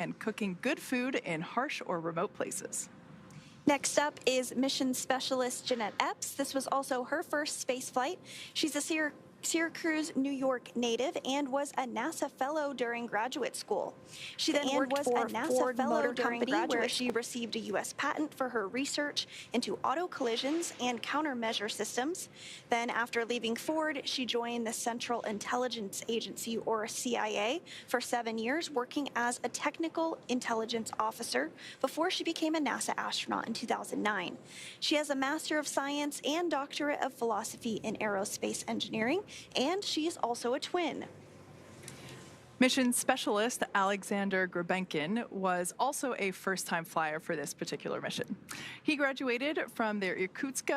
and cooking good food in harsh or remote places. Next up is mission specialist Jeanette Epps. This was also her first space flight. She's a Syracuse, New York native and was a NASA fellow during graduate school. She then worked for a NASA fellow during graduate where she received a U.S. patent for her research into auto collisions and countermeasure systems. Then after leaving Ford, she joined the Central Intelligence Agency, or CIA, for 7 years, working as a technical intelligence officer before she became a NASA astronaut in 2009. She has a Master of Science and Doctorate of Philosophy in Aerospace Engineering, and she's also a twin. Mission specialist Alexander Grabenkin was also a first-time flyer for this particular mission. He graduated from the Irkutsk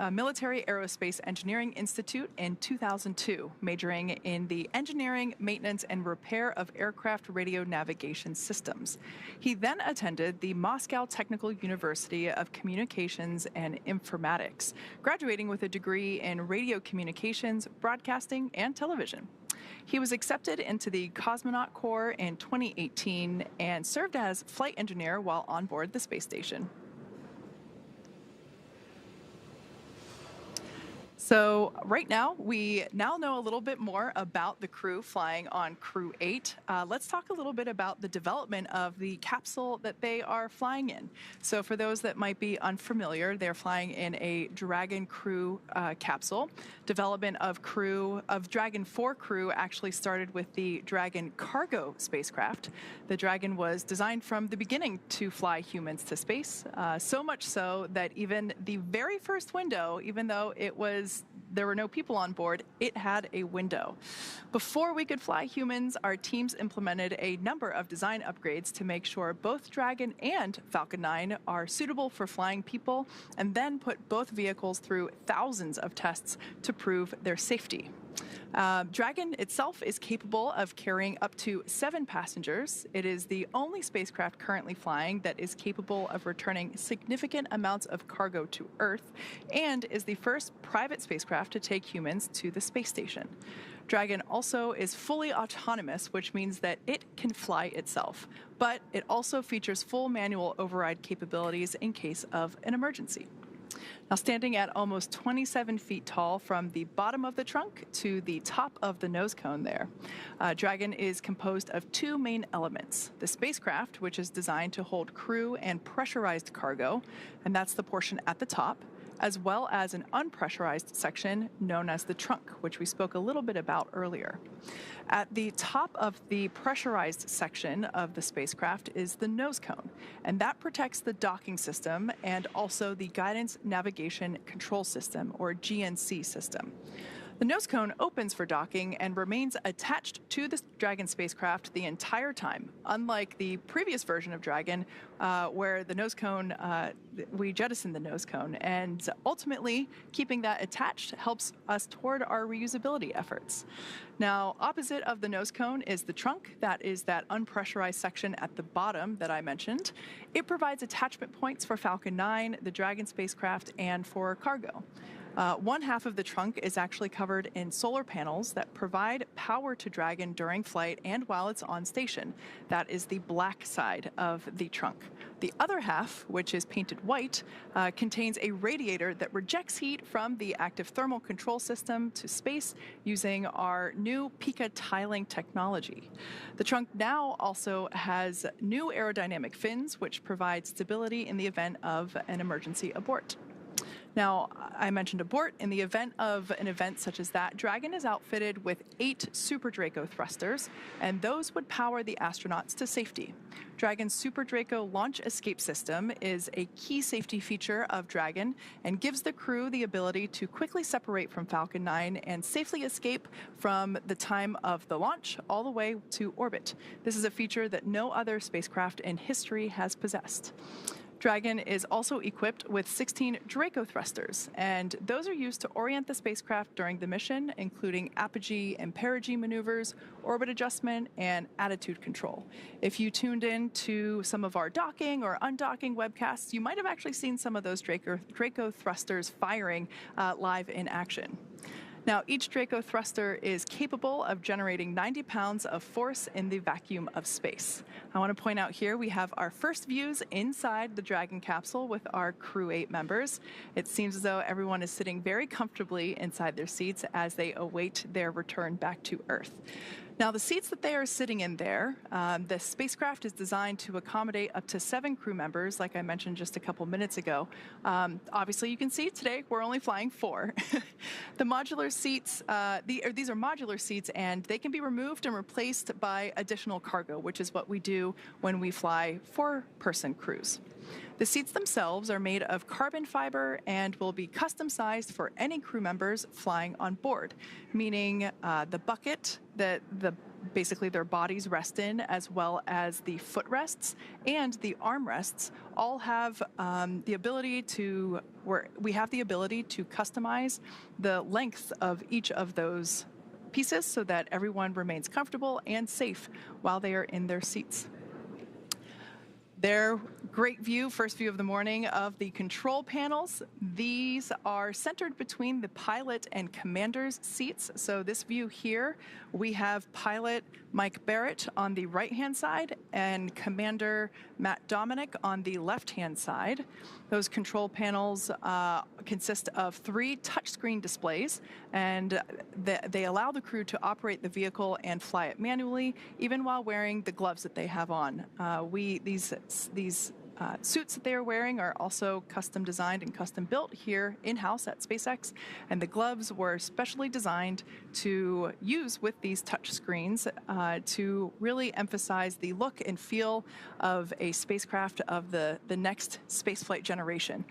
Military Aerospace Engineering Institute in 2002, majoring in the engineering, maintenance, and repair of aircraft radio navigation systems. He then attended the Moscow Technical University of Communications and Informatics, graduating with a degree in radio communications, broadcasting, and television. He was accepted into the Cosmonaut Corps in 2018 and served as flight engineer while on board the space station. So right now, we now know a little bit more about the crew flying on Crew8. Let's talk a little bit about the development of the capsule that they are flying in. So for those that might be unfamiliar, they're flying in a Dragon Crew capsule. Development of Dragon 4 Crew actually started with the Dragon cargo spacecraft. The Dragon was designed from the beginning to fly humans to space, so much so that even the very first window, even though there were no people on board, it had a window. Before we could fly humans, our teams implemented a number of design upgrades to make sure both Dragon and Falcon 9 are suitable for flying people, and then put both vehicles through thousands of tests to prove their safety. Dragon itself is capable of carrying up to 7 passengers. It is the only spacecraft currently flying that is capable of returning significant amounts of cargo to Earth, and is the first private spacecraft to take humans to the space station. Dragon also is fully autonomous, which means that it can fly itself, but it also features full manual override capabilities in case of an emergency. Now, standing at almost 27 feet tall from the bottom of the trunk to the top of the nose cone there, Dragon is composed of 2 main elements: the spacecraft, which is designed to hold crew and pressurized cargo, and that's the portion at the top, as well as an unpressurized section known as the trunk, which we spoke a little bit about earlier. At the top of the pressurized section of the spacecraft is the nose cone, and that protects the docking system and also the Guidance Navigation Control System, or GNC system. The nose cone opens for docking and remains attached to the Dragon spacecraft the entire time, unlike the previous version of Dragon, where the nose cone, we jettisoned the nose cone, and ultimately keeping that attached helps us toward our reusability efforts. Now, opposite of the nose cone is the trunk. That is that unpressurized section at the bottom that I mentioned. It provides attachment points for Falcon 9, the Dragon spacecraft, and for cargo. One half of the trunk is actually covered in solar panels that provide power to Dragon during flight and while it's on station. That is the black side of the trunk. The other half, which is painted white, contains a radiator that rejects heat from the active thermal control system to space using our new Pika tiling technology. The trunk now also has new aerodynamic fins, which provide stability in the event of an emergency abort. Now, I mentioned abort. In the event of an event such as that, Dragon is outfitted with 8 Super Draco thrusters, and those would power the astronauts to safety. Dragon's Super Draco launch escape system is a key safety feature of Dragon and gives the crew the ability to quickly separate from Falcon 9 and safely escape from the time of the launch all the way to orbit. This is a feature that no other spacecraft in history has possessed. Dragon is also equipped with 16 Draco thrusters, and those are used to orient the spacecraft during the mission, including apogee and perigee maneuvers, orbit adjustment, and attitude control. If you tuned in to some of our docking or undocking webcasts, you might have actually seen some of those Draco thrusters firing live in action. Now, each Draco thruster is capable of generating 90 pounds of force in the vacuum of space. I want to point out here we have our first views inside the Dragon capsule with our Crew 8 members. It seems as though everyone is sitting very comfortably inside their seats as they await their return back to Earth. Now, the seats that they are sitting in there, the spacecraft is designed to accommodate up to 7 crew members, like I mentioned just a couple minutes ago. Obviously, you can see today we're only flying 4. The modular seats, these are modular seats, and they can be removed and replaced by additional cargo, which is what we do when we fly 4-person crews. The seats themselves are made of carbon fiber and will be custom sized for any crew members flying on board, meaning the bucket that basically their bodies rest in, as well as the footrests and the armrests, all have the ability to customize the length of each of those pieces so that everyone remains comfortable and safe while they are in their seats. Their great view, first view of the morning, of the control panels. These are centered between the pilot and commander's seats. So this view here, we have pilot Mike Barrett on the right-hand side and Commander Matt Dominic on the left-hand side. Those control panels consist of 3 touchscreen displays, and they allow the crew to operate the vehicle and fly it manually, even while wearing the gloves that they have on. These suits that they are wearing are also custom designed and custom built here in-house at SpaceX, and the gloves were specially designed to use with these touch screens to really emphasize the look and feel of a spacecraft of the next spaceflight generation.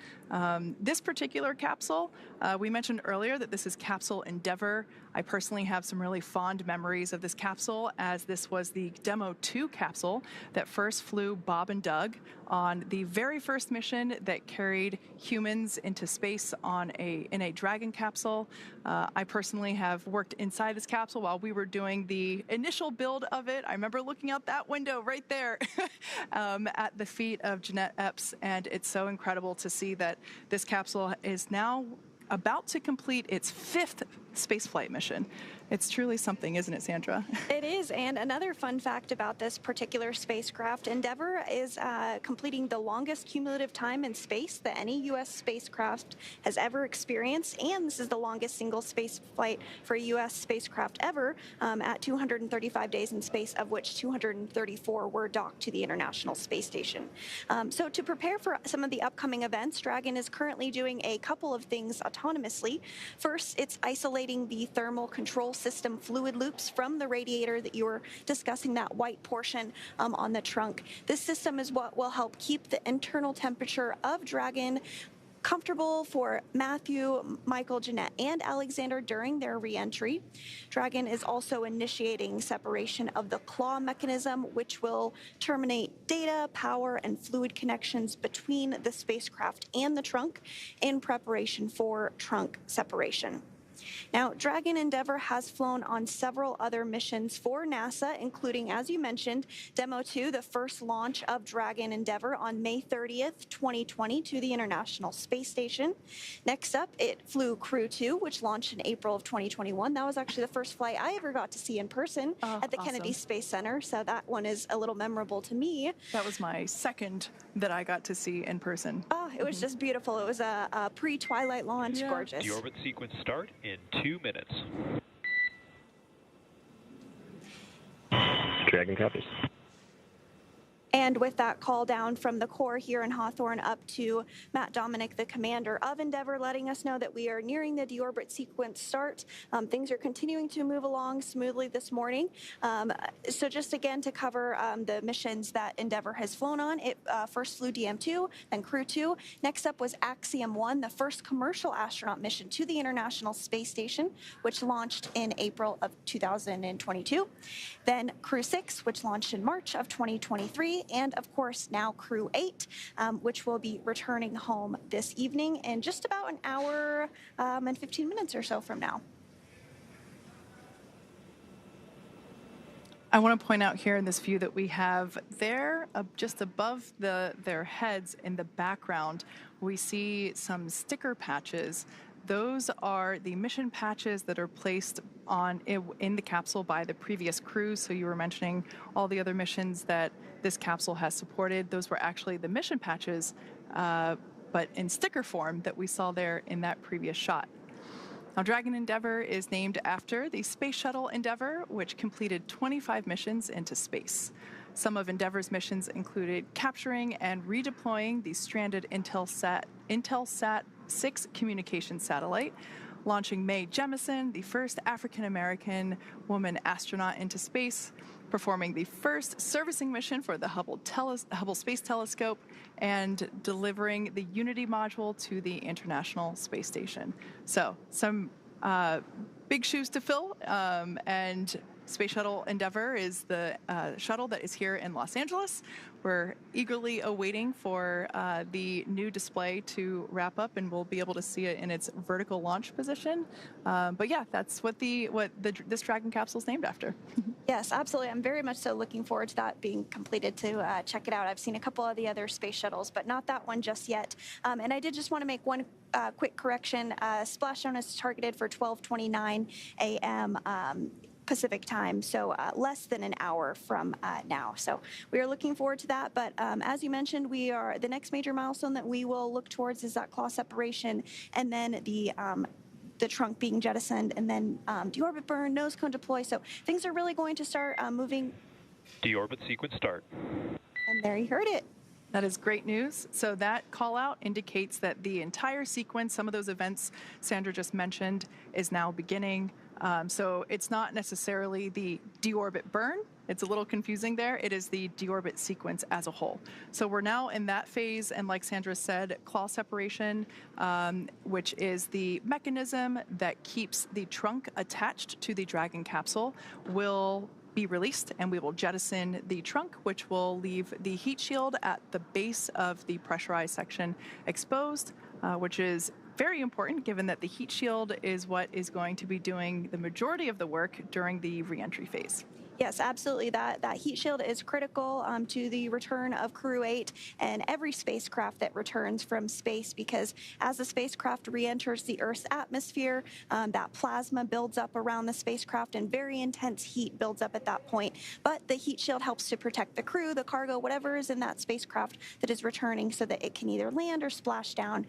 This particular capsule, we mentioned earlier that this is Capsule Endeavour. I personally have some really fond memories of this capsule, as this was the Demo 2 capsule that first flew Bob and Doug on the very first mission that carried humans into space in a Dragon capsule. I personally have worked inside this capsule while we were doing the initial build of it. I remember looking out that window right there at the feet of Jeanette Epps, and it's so incredible to see that this capsule is now about to complete its 5th spaceflight mission. It's truly something, isn't it, Sandra? It is, and another fun fact about this particular spacecraft, Endeavour is completing the longest cumulative time in space that any U.S. spacecraft has ever experienced, and this is the longest single space flight for a U.S. spacecraft ever, at 235 days in space, of which 234 were docked to the International Space Station. So to prepare for some of the upcoming events, Dragon is currently doing a couple of things autonomously. First, it's isolating the thermal control system fluid loops from the radiator that you were discussing, that white portion on the trunk. This system is what will help keep the internal temperature of Dragon comfortable for Matthew, Michael, Jeanette, and Alexander during their re-entry. Dragon is also initiating separation of the claw mechanism, which will terminate data, power, and fluid connections between the spacecraft and the trunk in preparation for trunk separation. Now, Dragon Endeavour has flown on several other missions for NASA, including, as you mentioned, Demo 2, the first launch of Dragon Endeavour on May 30th, 2020 to the International Space Station. Next up, it flew Crew 2, which launched in April of 2021. That was actually the first flight I ever got to see in person at the Kennedy Space Center, so that one is a little memorable to me. That was my second that I got to see in person. Oh, it was just beautiful. It was a pre-twilight launch, gorgeous. Deorbit sequence start in 2 minutes. Dragon copies. And with that call down from the core here in Hawthorne up to Matt Dominic, the commander of Endeavour, letting us know that we are nearing the deorbit sequence start. Things are continuing to move along smoothly this morning. So just again to cover the missions that Endeavour has flown on, it first flew DM2, then Crew 2. Next up was Axiom 1, the first commercial astronaut mission to the International Space Station, which launched in April of 2022. Then Crew 6, which launched in March of 2023. And of course, now Crew 8, which will be returning home this evening in just about an hour and 15 minutes or so from now. I want to point out here in this view that we have there, just above their heads in the background, we see some sticker patches those are the mission patches that are placed on in the capsule by the previous crews. So you were mentioning all the other missions that this capsule has supported. Those were actually the mission patches, but in sticker form that we saw there in that previous shot. Now, Dragon Endeavour is named after the Space Shuttle Endeavour, which completed 25 missions into space. Some of Endeavour's missions included capturing and redeploying the stranded Intelsat 6 communication satellite, launching Mae Jemison, the first African-American woman astronaut into space, performing the first servicing mission for the Hubble Space Telescope, and delivering the Unity module to the International Space Station. So some big shoes to fill, and Space Shuttle Endeavour is the shuttle that is here in Los Angeles. We're eagerly awaiting for the new display to wrap up, and we'll be able to see it in its vertical launch position. But yeah, that's what this Dragon capsule is named after. Yes, absolutely. I'm very much so looking forward to that being completed to check it out. I've seen a couple of the other space shuttles, but not that one just yet. And I did just want to make one quick correction. Splashdown is targeted for 12:29 a.m. Pacific time, so less than an hour from now. So we are looking forward to that. But as you mentioned, the next major milestone that we will look towards is that claw separation, and then the trunk being jettisoned, and then deorbit burn, nose cone deploy. So things are really going to start moving. Deorbit sequence start. And there you heard it. That is great news. So that call out indicates that the entire sequence, some of those events Sandra just mentioned, is now beginning. So it's not necessarily the deorbit burn. It's a little confusing there. It is the deorbit sequence as a whole. So we're now in that phase, and like Sandra said, claw separation, which is the mechanism that keeps the trunk attached to the Dragon capsule, will be released, and we will jettison the trunk, which will leave the heat shield at the base of the pressurized section exposed, which is very important given that the heat shield is what is going to be doing the majority of the work during the re-entry phase. Yes, absolutely. That heat shield is critical to the return of Crew 8 and every spacecraft that returns from space, because as the spacecraft re-enters the Earth's atmosphere, that plasma builds up around the spacecraft and very intense heat builds up at that point. But the heat shield helps to protect the crew, the cargo, whatever is in that spacecraft that is returning, so that it can either land or splash down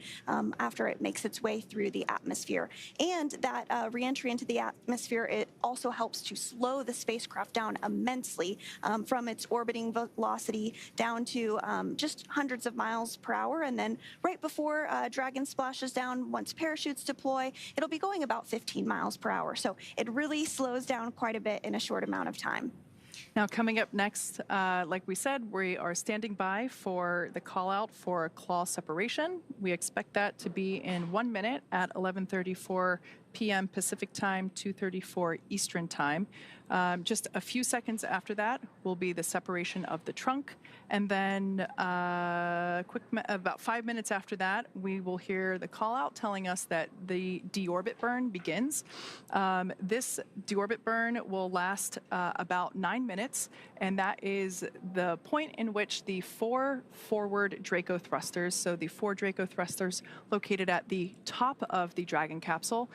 after it makes its way through the atmosphere. And that re-entry into the atmosphere, it also helps to slow the spacecraft down immensely from its orbiting velocity down to just hundreds of miles per hour. And then right before Dragon splashes down, once parachutes deploy, it'll be going about 15 miles per hour. So it really slows down quite a bit in a short amount of time. Now, coming up next, like we said, we are standing by for the call out for claw separation. We expect that to be in 1 minute at 11:34 p.m. Pacific time, 2:34 Eastern time. Just a few seconds after that will be the separation of the trunk, and then about 5 minutes after that, we will hear the call out telling us that the deorbit burn begins. This deorbit burn will last about 9 minutes, and that is the point in which the 4 forward Draco thrusters, so the 4 Draco thrusters located at the top of the Dragon capsule,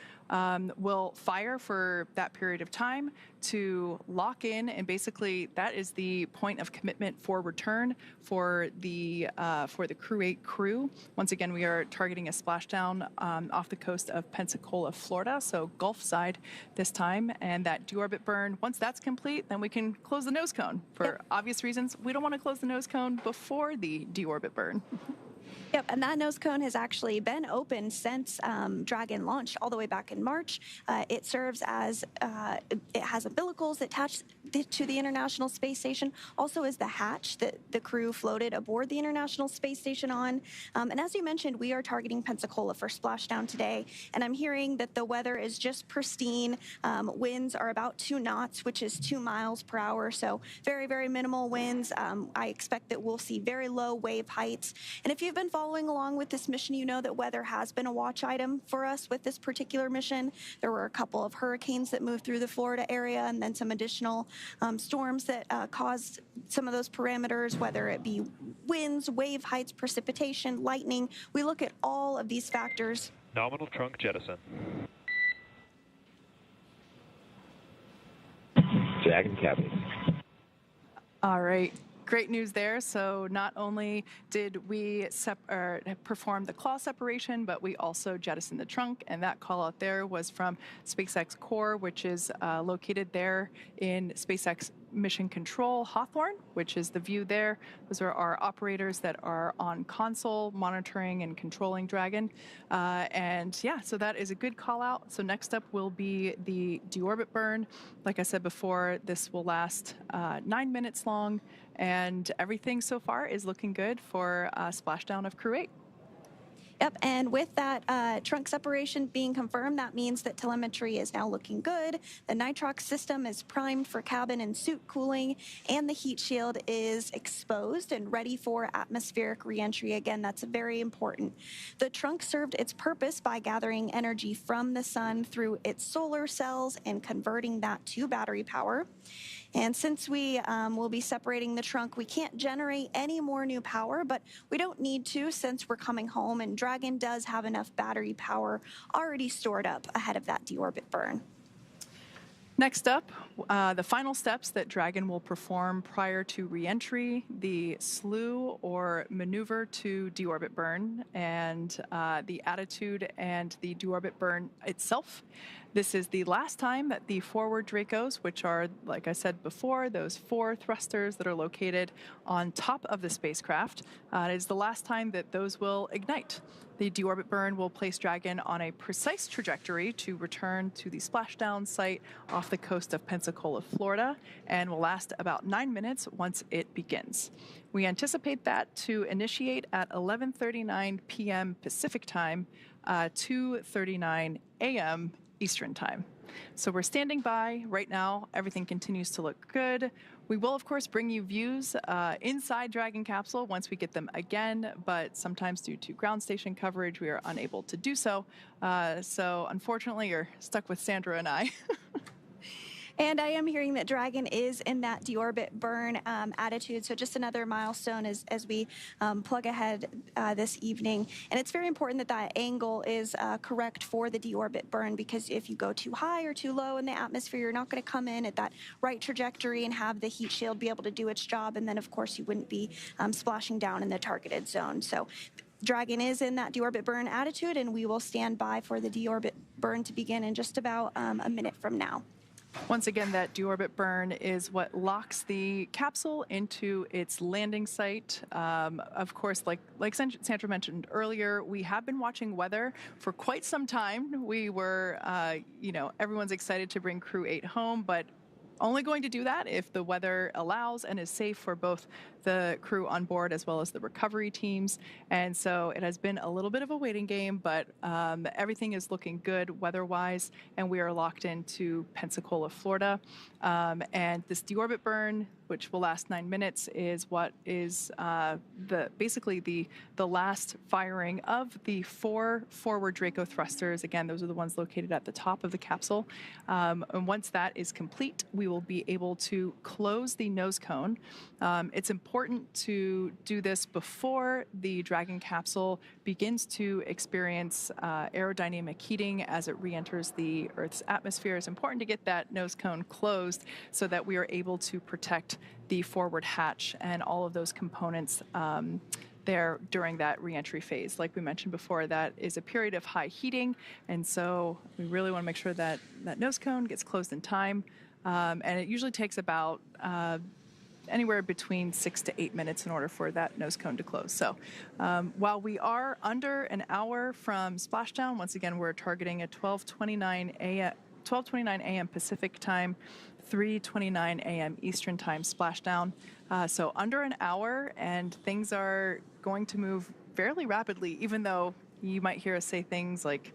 will fire for that period of time to lock in, and basically that is the point of commitment for return for the Crew8 crew. Once again, we are targeting a splashdown off the coast of Pensacola, Florida, so Gulf side this time. And that deorbit burn, once that's complete, then we can close the nose cone. For obvious reasons, we don't want to close the nose cone before the deorbit burn. Yep, and that nose cone has actually been open since Dragon launched all the way back in March. It serves as, it has umbilicals attached to the International Space Station, also is the hatch that the crew floated aboard the International Space Station on. And as you mentioned, we are targeting Pensacola for splashdown today, and I'm hearing that the weather is just pristine. Winds are about 2 knots, which is 2 miles per hour, so very, very minimal winds. I expect that we'll see very low wave heights. And if you've been following along with this mission, you know that weather has been a watch item for us with this particular mission. There were a couple of hurricanes that moved through the Florida area, and then some additional storms that caused some of those parameters, whether it be winds, wave heights, precipitation, lightning. We look at all of these factors Nominal trunk jettison. Dragon cabin. All right. Great news there. So not only did we perform the claw separation, but we also jettisoned the trunk. And that call out there was from SpaceX Core, which is located there in SpaceX Mission Control Hawthorne, which is the view there. Those are our operators that are on console monitoring and controlling Dragon. And yeah, so that is a good call out. So next up will be the deorbit burn. Like I said before, this will last 9 minutes long. And everything so far is looking good for splashdown of crew 8. Yep, and with that trunk separation being confirmed, that means that telemetry is now looking good. The nitrox system is primed for cabin and suit cooling, and the heat shield is exposed and ready for atmospheric reentry. Again, that's very important. The trunk served its purpose by gathering energy from the sun through its solar cells and converting that to battery power. And since we will be separating the trunk, we can't generate any more new power, but we don't need to since we're coming home, and Dragon does have enough battery power already stored up ahead of that deorbit burn. Next up, the final steps that Dragon will perform prior to reentry, the slew or maneuver to deorbit burn, and the attitude and the deorbit burn itself. This is the last time that the forward Dracos, which are, like I said before, those 4 thrusters that are located on top of the spacecraft, it is the last time that those will ignite. The deorbit burn will place Dragon on a precise trajectory to return to the splashdown site off the coast of Pensacola, Florida, and will last about 9 minutes once it begins. We anticipate that to initiate at 11:39 p.m. Pacific time, 2:39 a.m. Eastern time. So we're standing by right now. Everything continues to look good. We will, of course, bring you views inside Dragon Capsule once we get them again, but sometimes due to ground station coverage, we are unable to do so. So unfortunately, you're stuck with Sandra and I. And I am hearing that Dragon is in that deorbit burn attitude, so just another milestone as we plug ahead this evening. And it's very important that that angle is correct for the deorbit burn, because if you go too high or too low in the atmosphere, you're not going to come in at that right trajectory and have the heat shield be able to do its job, and then of course you wouldn't be splashing down in the targeted zone. So Dragon is in that deorbit burn attitude, and we will stand by for the deorbit burn to begin in just about a minute from now. Once again, that deorbit burn is what locks the capsule into its landing site. Of course, like Sandra mentioned earlier, we have been watching weather for quite some time. We were, everyone's excited to bring Crew 8 home, but only going to do that if the weather allows and is safe for both the crew on board as well as the recovery teams. And so it has been a little bit of a waiting game, but everything is looking good weather-wise, and we are locked into Pensacola, Florida. And this deorbit burn, which will last 9 minutes, is what is basically the last firing of the 4 forward Draco thrusters. Again, those are the ones located at the top of the capsule. And once that is complete, we will be able to close the nose cone. It's important to do this before the Dragon capsule begins to experience aerodynamic heating as it re-enters the Earth's atmosphere. It's important to get that nose cone closed so that we are able to protect the forward hatch and all of those components there during that re-entry phase. Like we mentioned before, that is a period of high heating, and so we really want to make sure that that nose cone gets closed in time. And it usually takes about anywhere between 6 to 8 minutes in order for that nose cone to close. So while we are under an hour from splashdown, once again, we're targeting a 12:29 a.m. Pacific time, 3:29 a.m. Eastern time splashdown. So under an hour, and things are going to move fairly rapidly, even though you might hear us say things like,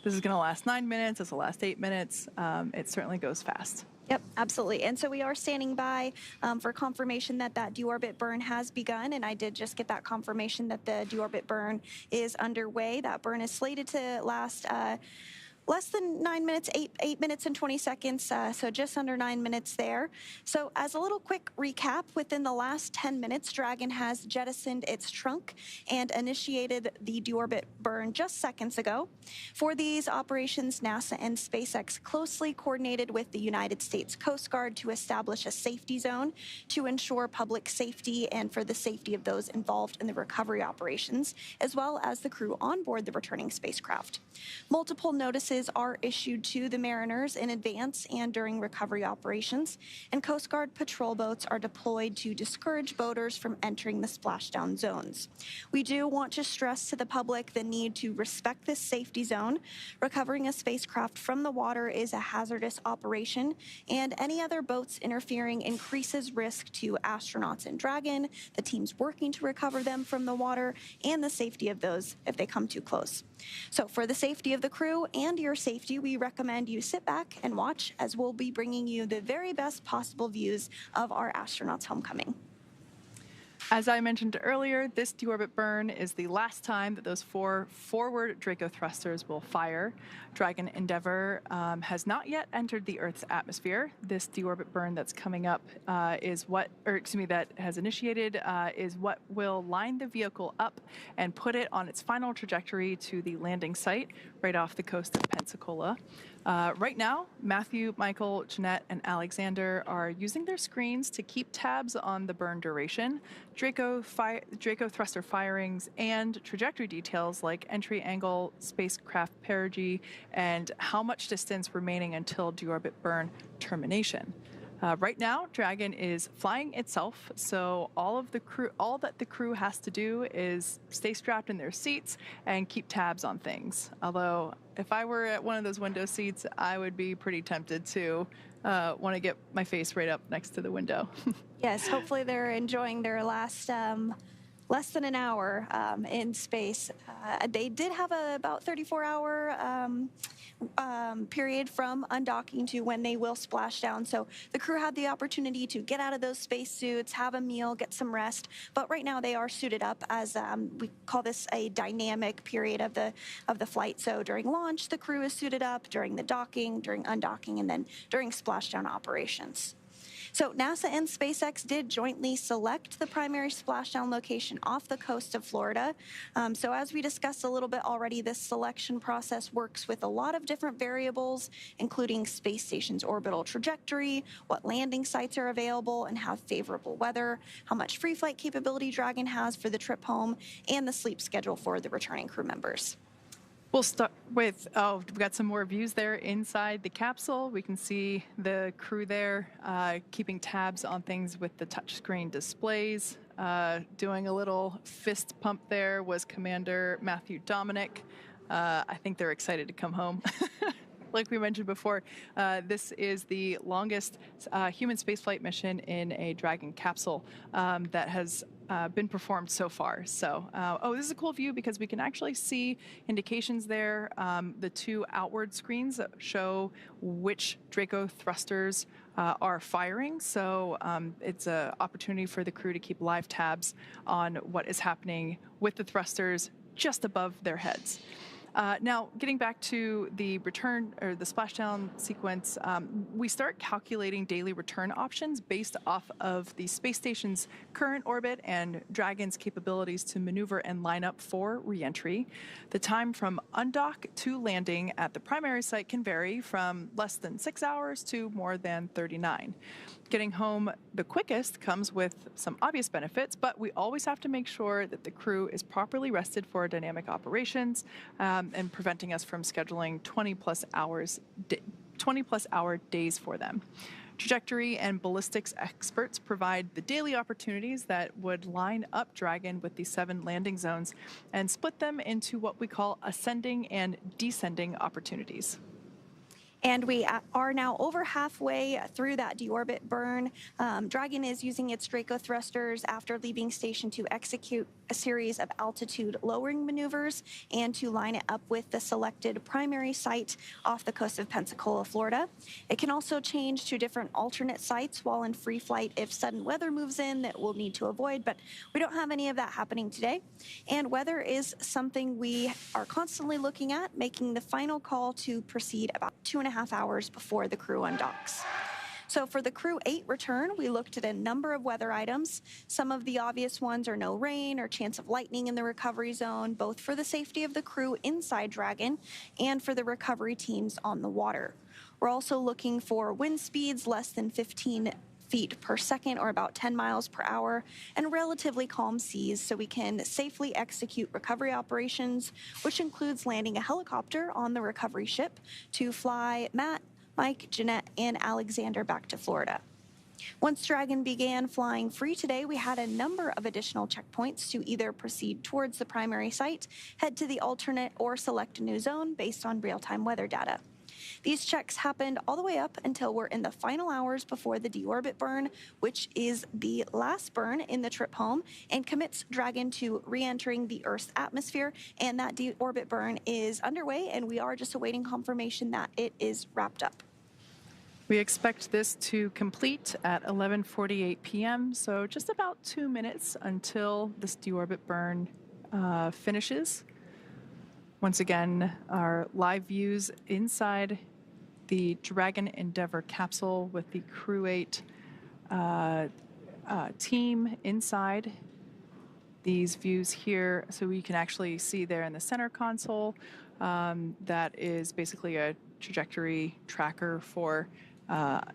this is going to last 9 minutes, this will last 8 minutes. It certainly goes fast. Yep, absolutely. And so we are standing by for confirmation that that deorbit burn has begun. And I did just get that confirmation that the deorbit burn is underway. That burn is slated to last less than 9 minutes, 8 minutes and 20 seconds, so just under 9 minutes there. So as a little quick recap, within the last 10 minutes, Dragon has jettisoned its trunk and initiated the deorbit burn just seconds ago. For these operations, NASA and SpaceX closely coordinated with the United States Coast Guard to establish a safety zone to ensure public safety and for the safety of those involved in the recovery operations, as well as the crew on board the returning spacecraft. Multiple notices are issued to the mariners in advance and during recovery operations, and Coast Guard patrol boats are deployed to discourage boaters from entering the splashdown zones. We do want to stress to the public the need to respect this safety zone. Recovering a spacecraft from the water is a hazardous operation, and any other boats interfering increases risk to astronauts in Dragon, the teams working to recover them from the water, and the safety of those if they come too close. So for the safety of the crew and your safety, we recommend you sit back and watch, as we'll be bringing you the very best possible views of our astronauts' homecoming. As I mentioned earlier, this deorbit burn is the last time that those 4 forward Draco thrusters will fire. Dragon Endeavour has not yet entered the Earth's atmosphere. This deorbit burn that's coming up that has initiated is what will line the vehicle up and put it on its final trajectory to the landing site right off the coast of Pensacola. Right now, Matthew, Michael, Jeanette, and Alexander are using their screens to keep tabs on the burn duration, Draco thruster firings, and trajectory details like entry angle, spacecraft perigee, and how much distance remaining until deorbit burn termination. Right now, Dragon is flying itself, so all that the crew has to do is stay strapped in their seats and keep tabs on things. Although, if I were at one of those window seats, I would be pretty tempted to want to get my face right up next to the window. Yes, hopefully they're enjoying their last less than an hour in space. They did have about 34-hour period from undocking to when they will splash down. So the crew had the opportunity to get out of those spacesuits, have a meal, get some rest. But right now they are suited up, as we call this a dynamic period of the flight. So during launch, the crew is suited up, during the docking, during undocking, and then during splashdown operations. So NASA and SpaceX did jointly select the primary splashdown location off the coast of Florida. So as we discussed a little bit already, this selection process works with a lot of different variables, including space station's orbital trajectory, what landing sites are available and have favorable weather, how much free flight capability Dragon has for the trip home, and the sleep schedule for the returning crew members. We'll start with, we've got some more views there inside the capsule. We can see the crew there keeping tabs on things with the touchscreen displays. Doing a little fist pump there was Commander Matthew Dominic. I think they're excited to come home. Like we mentioned before, this is the longest human spaceflight mission in a Dragon capsule that has been performed so far. So, this is a cool view because we can actually see indications there. The 2 outward screens that show which Draco thrusters are firing. So it's an opportunity for the crew to keep live tabs on what is happening with the thrusters just above their heads. Now, getting back to the return or the splashdown sequence, we start calculating daily return options based off of the space station's current orbit and Dragon's capabilities to maneuver and line up for re-entry. The time from undock to landing at the primary site can vary from less than 6 hours to more than 39. Getting home the quickest comes with some obvious benefits, but we always have to make sure that the crew is properly rested for dynamic operations and preventing us from scheduling 20-plus hour days for them. Trajectory and ballistics experts provide the daily opportunities that would line up Dragon with the 7 landing zones and split them into what we call ascending and descending opportunities. And we are now over halfway through that deorbit burn. Dragon is using its Draco thrusters after leaving station to execute a series of altitude lowering maneuvers and to line it up with the selected primary site off the coast of Pensacola, Florida. It can also change to different alternate sites while in free flight if sudden weather moves in that we'll need to avoid, but we don't have any of that happening today. And weather is something we are constantly looking at, making the final call to proceed about 2.5 hours before the crew undocks. So for the crew 8 return, we looked at a number of weather items. Some of the obvious ones are no rain or chance of lightning in the recovery zone, both for the safety of the crew inside Dragon and for the recovery teams on the water. We're also looking for wind speeds less than 15 feet per second, or about 10 miles per hour, and relatively calm seas so we can safely execute recovery operations, which includes landing a helicopter on the recovery ship to fly Matt, Mike, Jeanette, and Alexander back to Florida. Once Dragon began flying free today, we had a number of additional checkpoints to either proceed towards the primary site, head to the alternate, or select a new zone based on real-time weather data. These checks happened all the way up until we're in the final hours before the deorbit burn, which is the last burn in the trip home and commits Dragon to re-entering the Earth's atmosphere. And that deorbit burn is underway, and we are just awaiting confirmation that it is wrapped up. We expect this to complete at 11:48 p.m., so just about 2 minutes until this deorbit burn finishes. Once again, our live views inside the Dragon Endeavour capsule with the crew8 team inside. These views here, so we can actually see there in the center console, that is basically a trajectory tracker for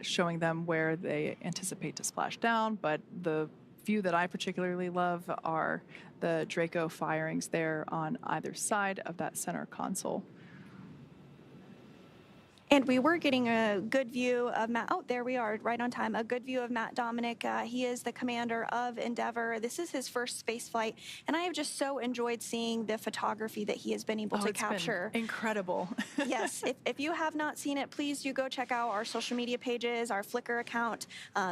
showing them where they anticipate to splash down. But the view that I particularly love are the Draco firings there on either side of that center console. And we were getting a good view of Matt. Oh, there we are, right on time. A good view of Matt Dominic. He is the commander of Endeavour. This is his first space flight, and I have just so enjoyed seeing the photography that he has been able to capture. Been incredible. Yes, if you have not seen it, please do go check out our social media pages, our Flickr account.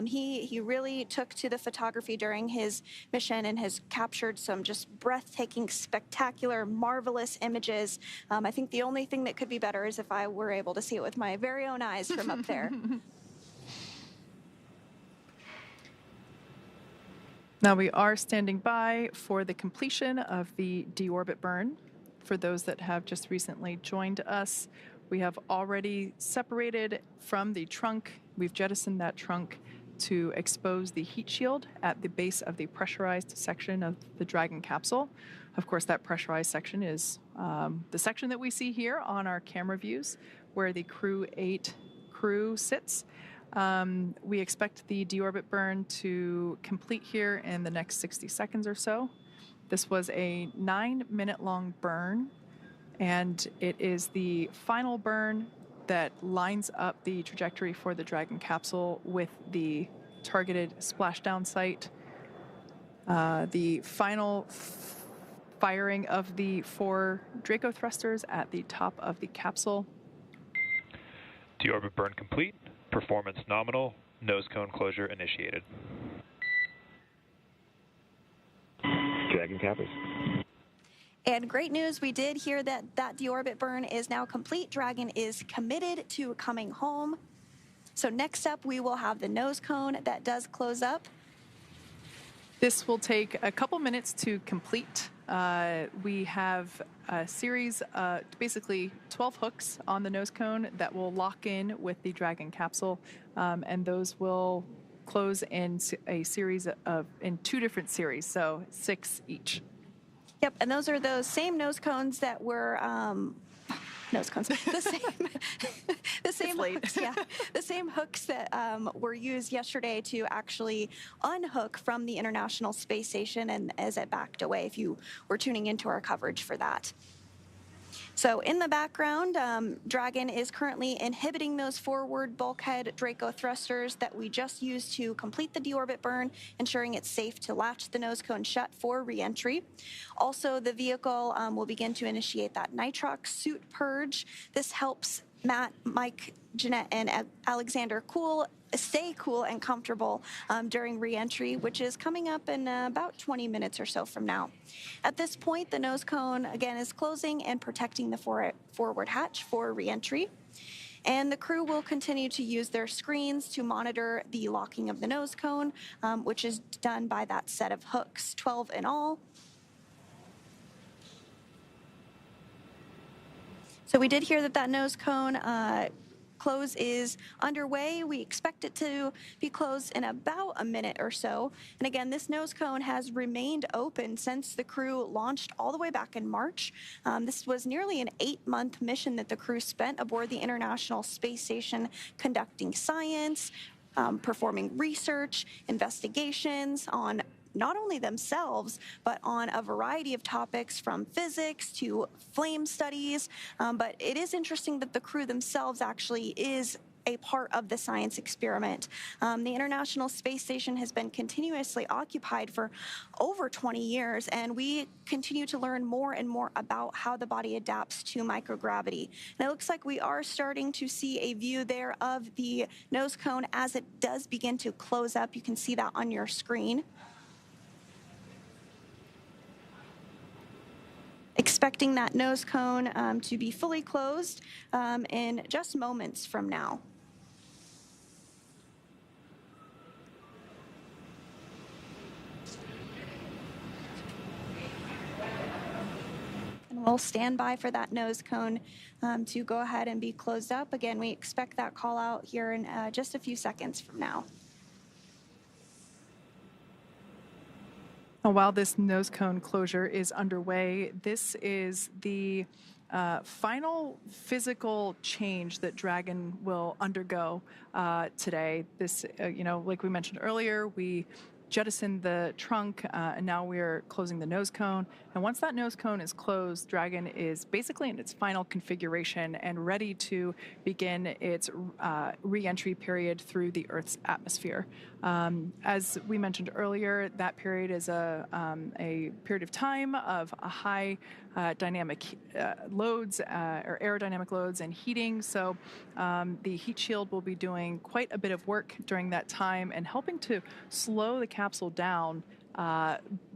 He really took to the photography during his mission and has captured some just breathtaking, spectacular, marvelous images. I think the only thing that could be better is if I were able to see it with my very own eyes from up there. Now we are standing by for the completion of the deorbit burn. For those that have just recently joined us, we have already separated from the trunk. We've jettisoned that trunk to expose the heat shield at the base of the pressurized section of the Dragon capsule. Of course, that pressurized section is the section that we see here on our camera views, where the crew8 crew sits. We expect the deorbit burn to complete here in the next 60 seconds or so. This was a 9-minute long burn, and it is the final burn that lines up the trajectory for the Dragon capsule with the targeted splashdown site. The final firing of the 4 Draco thrusters at the top of the capsule. Deorbit burn complete. Performance nominal. Nose cone closure initiated. Dragon Cappers. And great news, we did hear that that deorbit burn is now complete. Dragon is committed to coming home. So next up, we will have the nose cone that does close up. This will take a couple minutes to complete. We have a series, basically 12 hooks on the nose cone that will lock in with the Dragon capsule, and those will close in a series of, in 2 different series, so 6 each. Yep, and those are those same nose cones that were nose cones. The same hooks, yeah. The same hooks that were used yesterday to actually unhook from the International Space Station, and as it backed away, if you were tuning into our coverage for that. So in the background, Dragon is currently inhibiting those forward bulkhead Draco thrusters that we just used to complete the deorbit burn, ensuring it's safe to latch the nose cone shut for re-entry. Also, the vehicle will begin to initiate that nitrox suit purge. This helps Matt, Mike, Jeanette and Alexander stay cool and comfortable during re-entry, which is coming up in about 20 minutes or so from now. At this point, the nose cone again is closing and protecting the forward hatch for re-entry. And the crew will continue to use their screens to monitor the locking of the nose cone, which is done by that set of hooks, 12 in all. So we did hear that nose cone close is underway. We expect it to be closed in about a minute or so. And again, this nose cone has remained open since the crew launched all the way back in March. This was nearly an 8-month mission that the crew spent aboard the International Space Station conducting science, performing research, investigations on not only themselves, but on a variety of topics from physics to flame studies. But it is interesting that the crew themselves actually is a part of the science experiment. The International Space Station has been continuously occupied for over 20 years, and we continue to learn more and more about how the body adapts to microgravity. And it looks like we are starting to see a view there of the nose cone as it does begin to close up. You can see that on your screen. Expecting that nose cone to be fully closed in just moments from now. And we'll stand by for that nose cone to go ahead and be closed up. Again, we expect that call out here in just a few seconds from now. While this nose cone closure is underway, this is the final physical change that Dragon will undergo today. This, like we mentioned earlier, we jettisoned the trunk, and now we're closing the nose cone. And once that nose cone is closed, Dragon is basically in its final configuration and ready to begin its re-entry period through the Earth's atmosphere. As we mentioned earlier, that period is a period of time of a high dynamic loads or aerodynamic loads and heating. So the heat shield will be doing quite a bit of work during that time and helping to slow the capsule down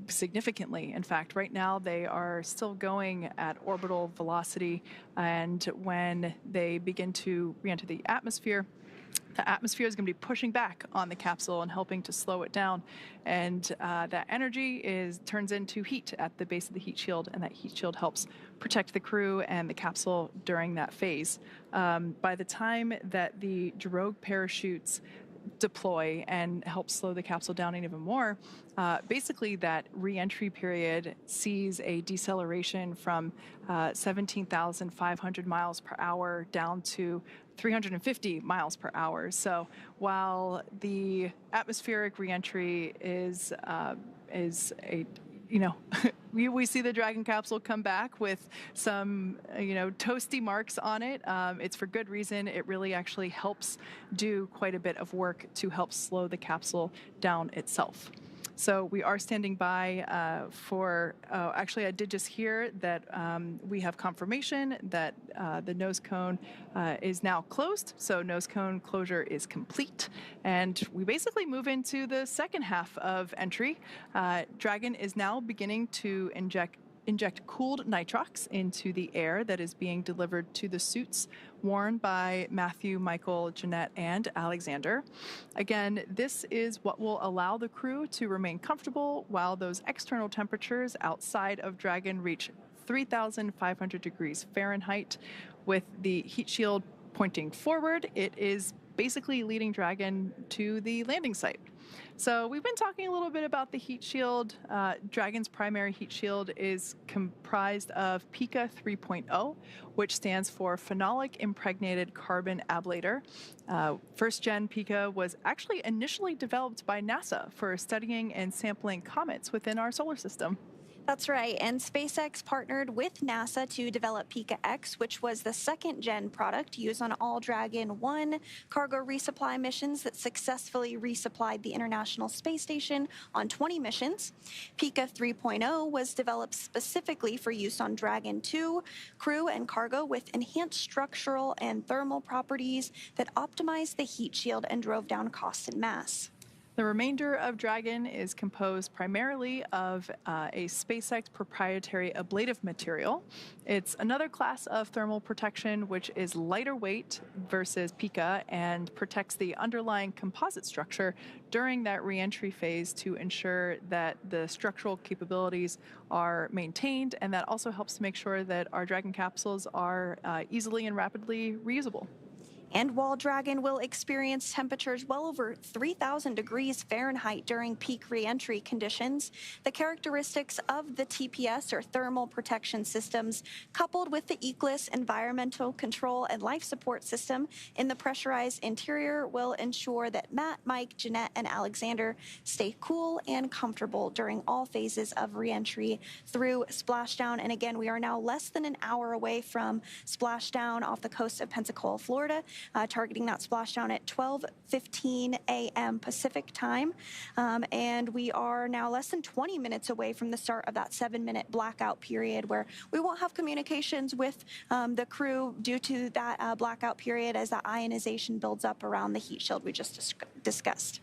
significantly. In fact, right now they are still going at orbital velocity, and when they begin to re-enter the atmosphere is going to be pushing back on the capsule and helping to slow it down. And that energy turns into heat at the base of the heat shield, and that heat shield helps protect the crew and the capsule during that phase. By the time that the drogue parachutes deploy and help slow the capsule down even more, basically that re-entry period sees a deceleration from 17,500 miles per hour down to 350 miles per hour. So while the atmospheric re-entry is we see the Dragon capsule come back with some, toasty marks on it. It's for good reason. It really actually helps do quite a bit of work to help slow the capsule down itself. So we are standing by actually I did just hear that we have confirmation that the nose cone is now closed. So nose cone closure is complete. And we basically move into the second half of entry. Dragon is now beginning to inject cooled nitrox into the air that is being delivered to the suits worn by Matthew, Michael, Jeanette, and Alexander. Again, this is what will allow the crew to remain comfortable while those external temperatures outside of Dragon reach 3,500 degrees Fahrenheit. With the heat shield pointing forward, it is basically leading Dragon to the landing site. So we've been talking a little bit about the heat shield. Dragon's primary heat shield is comprised of PICA 3.0, which stands for Phenolic Impregnated Carbon Ablator. First gen PICA was actually initially developed by NASA for studying and sampling comets within our solar system. That's right, and SpaceX partnered with NASA to develop Pika-X, which was the second-gen product used on all Dragon 1 cargo resupply missions that successfully resupplied the International Space Station on 20 missions. Pika 3.0 was developed specifically for use on Dragon 2 crew and cargo with enhanced structural and thermal properties that optimized the heat shield and drove down cost and mass. The remainder of Dragon is composed primarily of a SpaceX proprietary ablative material. It's another class of thermal protection which is lighter weight versus Pika and protects the underlying composite structure during that re-entry phase to ensure that the structural capabilities are maintained, and that also helps to make sure that our Dragon capsules are easily and rapidly reusable. And while Dragon will experience temperatures well over 3,000 degrees Fahrenheit during peak reentry conditions, the characteristics of the TPS, or thermal protection systems, coupled with the Egress environmental control and life support system in the pressurized interior will ensure that Matt, Mike, Jeanette, and Alexander stay cool and comfortable during all phases of reentry through Splashdown. And again, we are now less than an hour away from Splashdown off the coast of Pensacola, Florida. Targeting that splashdown at 12:15 a.m. Pacific time. And we are now less than 20 minutes away from the start of that 7-minute blackout period where we won't have communications with the crew due to that blackout period as the ionization builds up around the heat shield we just discussed.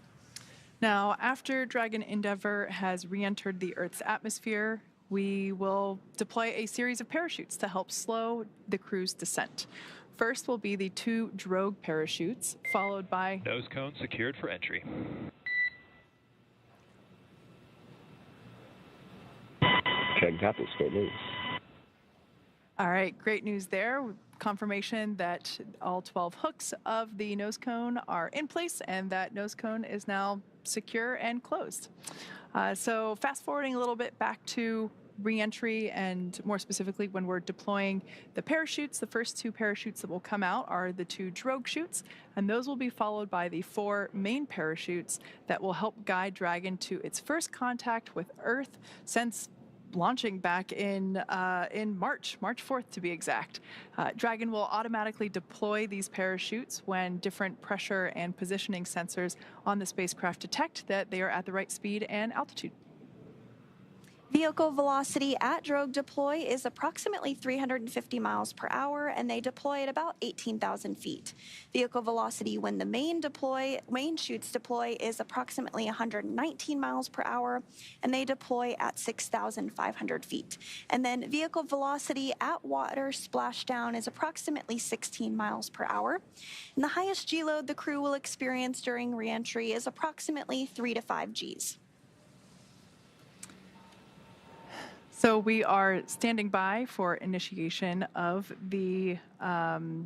Now, after Dragon Endeavour has re-entered the Earth's atmosphere, we will deploy a series of parachutes to help slow the crew's descent. First will be the 2 drogue parachutes, followed by Nose cone secured for entry. Dragon capsule, straight news. All right, great news there. Confirmation that all 12 hooks of the nose cone are in place and that nose cone is now secure and closed. So fast forwarding a little bit back to re-entry, and more specifically when we're deploying the parachutes, the first 2 parachutes that will come out are the 2 drogue chutes, and those will be followed by the 4 main parachutes that will help guide Dragon to its first contact with Earth since launching back in March 4th to be exact. Dragon will automatically deploy these parachutes when different pressure and positioning sensors on the spacecraft detect that they are at the right speed and altitude. Vehicle velocity at drogue deploy is approximately 350 miles per hour, and they deploy at about 18,000 feet. Vehicle velocity when the main chutes deploy is approximately 119 miles per hour, and they deploy at 6,500 feet. And then vehicle velocity at water splashdown is approximately 16 miles per hour. And the highest G load the crew will experience during reentry is approximately 3 to 5 Gs. So we are standing by for initiation of the, the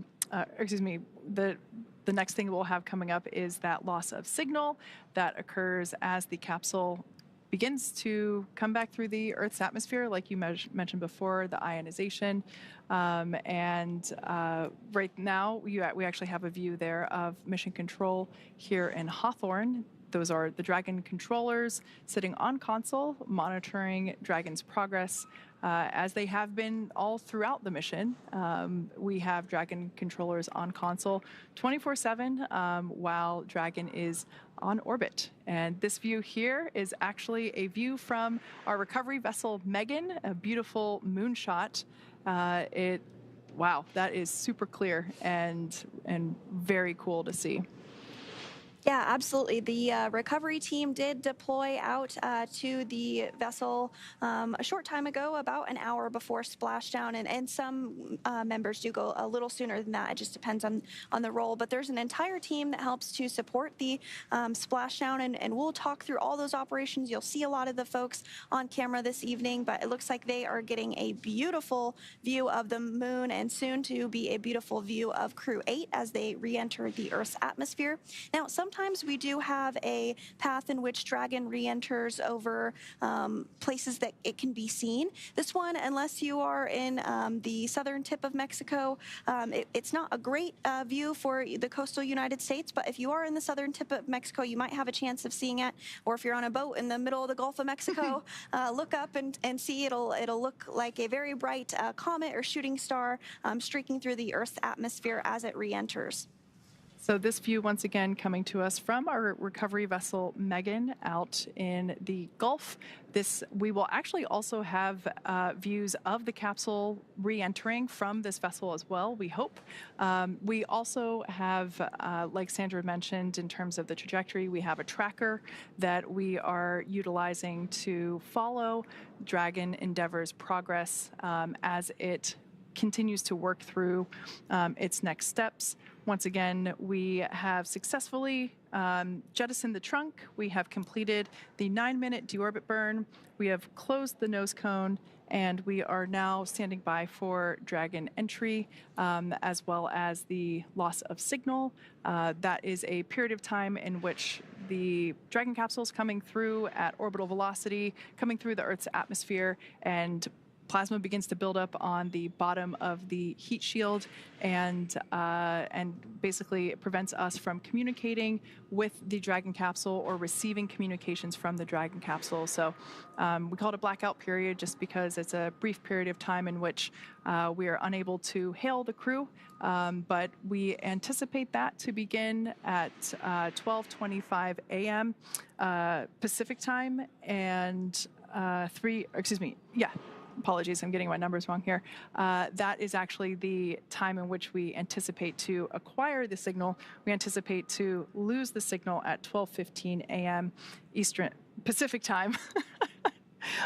next thing we'll have coming up is that loss of signal that occurs as the capsule begins to come back through the Earth's atmosphere, like you mentioned before, the ionization. Right now, we actually have a view there of mission control here in Hawthorne. Those are the Dragon controllers sitting on console, monitoring Dragon's progress as they have been all throughout the mission. We have Dragon controllers on console 24/7 while Dragon is on orbit. And this view here is actually a view from our recovery vessel Megan, a beautiful moonshot. Wow, that is super clear and very cool to see. Yeah, absolutely. The recovery team did deploy out to the vessel a short time ago, about an hour before splashdown, and some members do go a little sooner than that. It just depends on the role. But there's an entire team that helps to support the splashdown, and we'll talk through all those operations. You'll see a lot of the folks on camera this evening, but it looks like they are getting a beautiful view of the moon and soon to be a beautiful view of Crew 8 as they re-enter the Earth's atmosphere. Now, sometimes sometimes we do have a path in which Dragon re-enters over places that it can be seen. This one, unless you are in the southern tip of Mexico, it's not a great view for the coastal United States, but if you are in the southern tip of Mexico, you might have a chance of seeing it. Or if you're on a boat in the middle of the Gulf of Mexico, look up and see. It'll look like a very bright comet or shooting star streaking through the Earth's atmosphere as it re-enters. So this view, once again, coming to us from our recovery vessel Megan out in the Gulf. We will actually also have views of the capsule re-entering from this vessel as well, we hope. We also have, like Sandra mentioned, in terms of the trajectory, we have a tracker that we are utilizing to follow Dragon Endeavor's progress as it continues to work through its next steps. Once again, we have successfully jettisoned the trunk. We have completed the 9-minute deorbit burn. We have closed the nose cone, and we are now standing by for Dragon entry, as well as the loss of signal. That is a period of time in which the Dragon capsule is coming through at orbital velocity, coming through the Earth's atmosphere, and plasma begins to build up on the bottom of the heat shield, and basically it prevents us from communicating with the Dragon capsule or receiving communications from the Dragon capsule. So we call it a blackout period just because it's a brief period of time in which we are unable to hail the crew, but we anticipate that to begin at 12:25 a.m. Pacific time and apologies, I'm getting my numbers wrong here. That is actually the time in which we anticipate to acquire the signal. We anticipate to lose the signal at 12:15 a.m. Eastern Pacific time,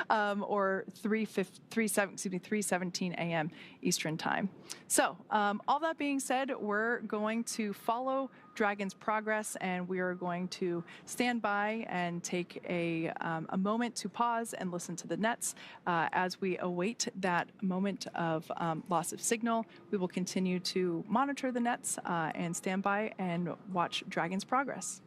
or 3:17 a.m. Eastern time. So all that being said, we're going to follow Dragon's progress, and we are going to stand by and take a moment to pause and listen to the nets as we await that moment of loss of signal. We will continue to monitor the nets and stand by and watch Dragon's progress.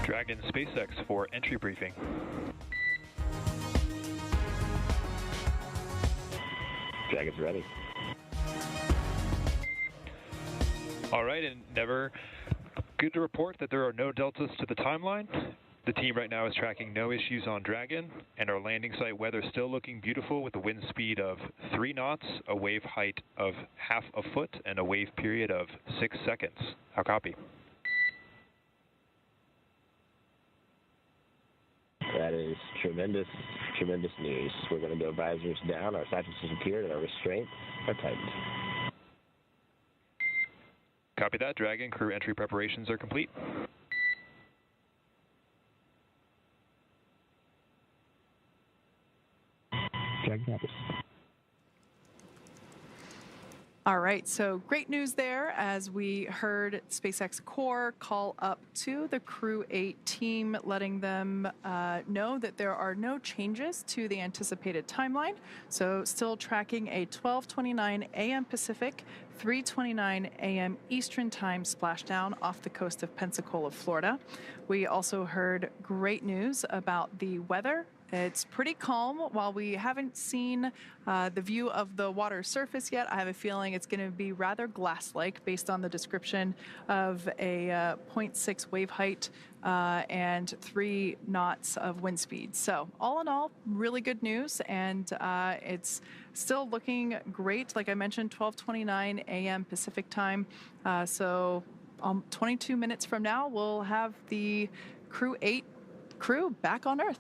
Dragon SpaceX for entry briefing. Dragon's ready. All right, Endeavour, good to report that there are no deltas to the timeline. The team right now is tracking no issues on Dragon, and our landing site weather still looking beautiful with a wind speed of 3 knots, a wave height of half a foot, and a wave period of 6 seconds. How copy? That is tremendous, tremendous news. We're going to go visors down, our sights are secured, and our restraints are tightened. Copy that, Dragon. Crew entry preparations are complete. Dragon copies. All right, so great news there as we heard SpaceX Core call up to the Crew8 team, letting them know that there are no changes to the anticipated timeline. So still tracking a 12:29 a.m. Pacific, 3:29 a.m. Eastern Time splashdown off the coast of Pensacola, Florida. We also heard great news about the weather. It's pretty calm. While we haven't seen the view of the water surface yet, I have a feeling it's going to be rather glass-like based on the description of a 0.6 wave height and 3 knots of wind speed. So all in all, really good news, and it's still looking great. Like I mentioned, 12:29 a.m. Pacific time. So 22 minutes from now, we'll have the Crew8 crew back on Earth.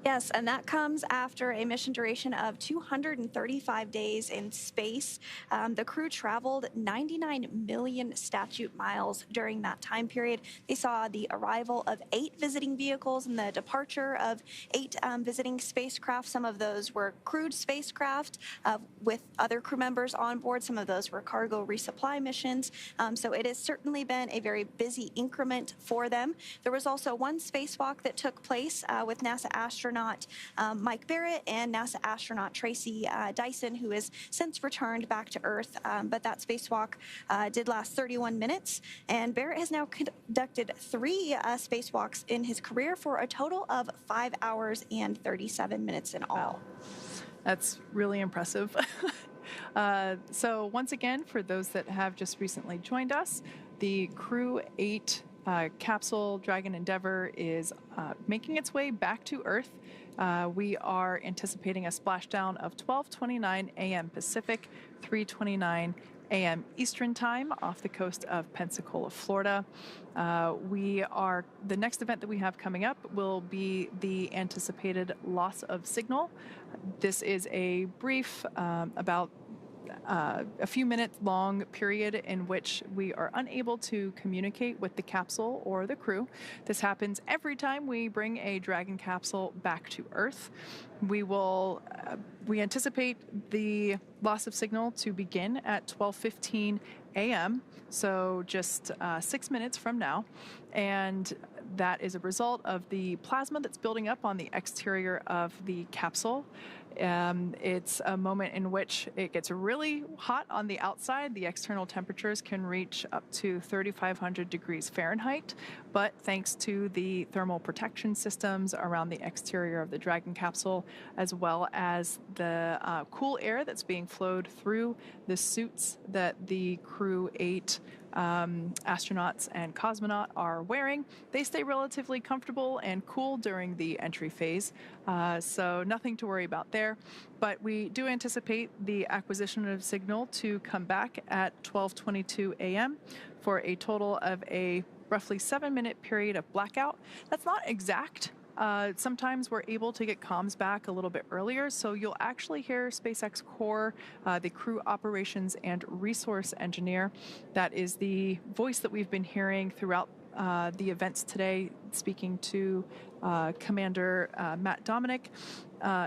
Yes, and that comes after a mission duration of 235 days in space. The crew traveled 99 million statute miles during that time period. They saw the arrival of 8 visiting vehicles and the departure of 8 visiting spacecraft. Some of those were crewed spacecraft with other crew members on board. Some of those were cargo resupply missions. So it has certainly been a very busy increment for them. There was also one spacewalk that took place with NASA astronaut Mike Barrett and NASA astronaut Tracy Dyson, who has since returned back to Earth. But that spacewalk did last 31 minutes, and Barrett has now conducted 3 spacewalks in his career for a total of 5 hours and 37 minutes in all. Wow. That's really impressive. So once again, for those that have just recently joined us, the Crew8 capsule Dragon Endeavour is making its way back to Earth. We are anticipating a splashdown of 12:29 a.m. Pacific, 3:29 a.m. Eastern Time off the coast of Pensacola, Florida. The next event that we have coming up will be the anticipated loss of signal. This is a brief, about a few minute long period in which we are unable to communicate with the capsule or the crew. This happens every time we bring a Dragon capsule back to Earth. We anticipate the loss of signal to begin at 12:15 a.m., so just 6 minutes from now, and that is a result of the plasma that's building up on the exterior of the capsule. It's a moment in which it gets really hot on the outside. The external temperatures can reach up to 3,500 degrees Fahrenheit, but thanks to the thermal protection systems around the exterior of the Dragon capsule, as well as the cool air that's being flowed through the suits that the Crew8 astronauts and cosmonaut are wearing, they stay relatively comfortable and cool during the entry phase, so nothing to worry about there. But we do anticipate the acquisition of signal to come back at 12:22 a.m. for a total of a roughly 7-minute period of blackout. That's not exact. Sometimes we're able to get comms back a little bit earlier, so you'll actually hear SpaceX Core, the crew operations and resource engineer. That is the voice that we've been hearing throughout the events today, speaking to Commander Matt Dominic.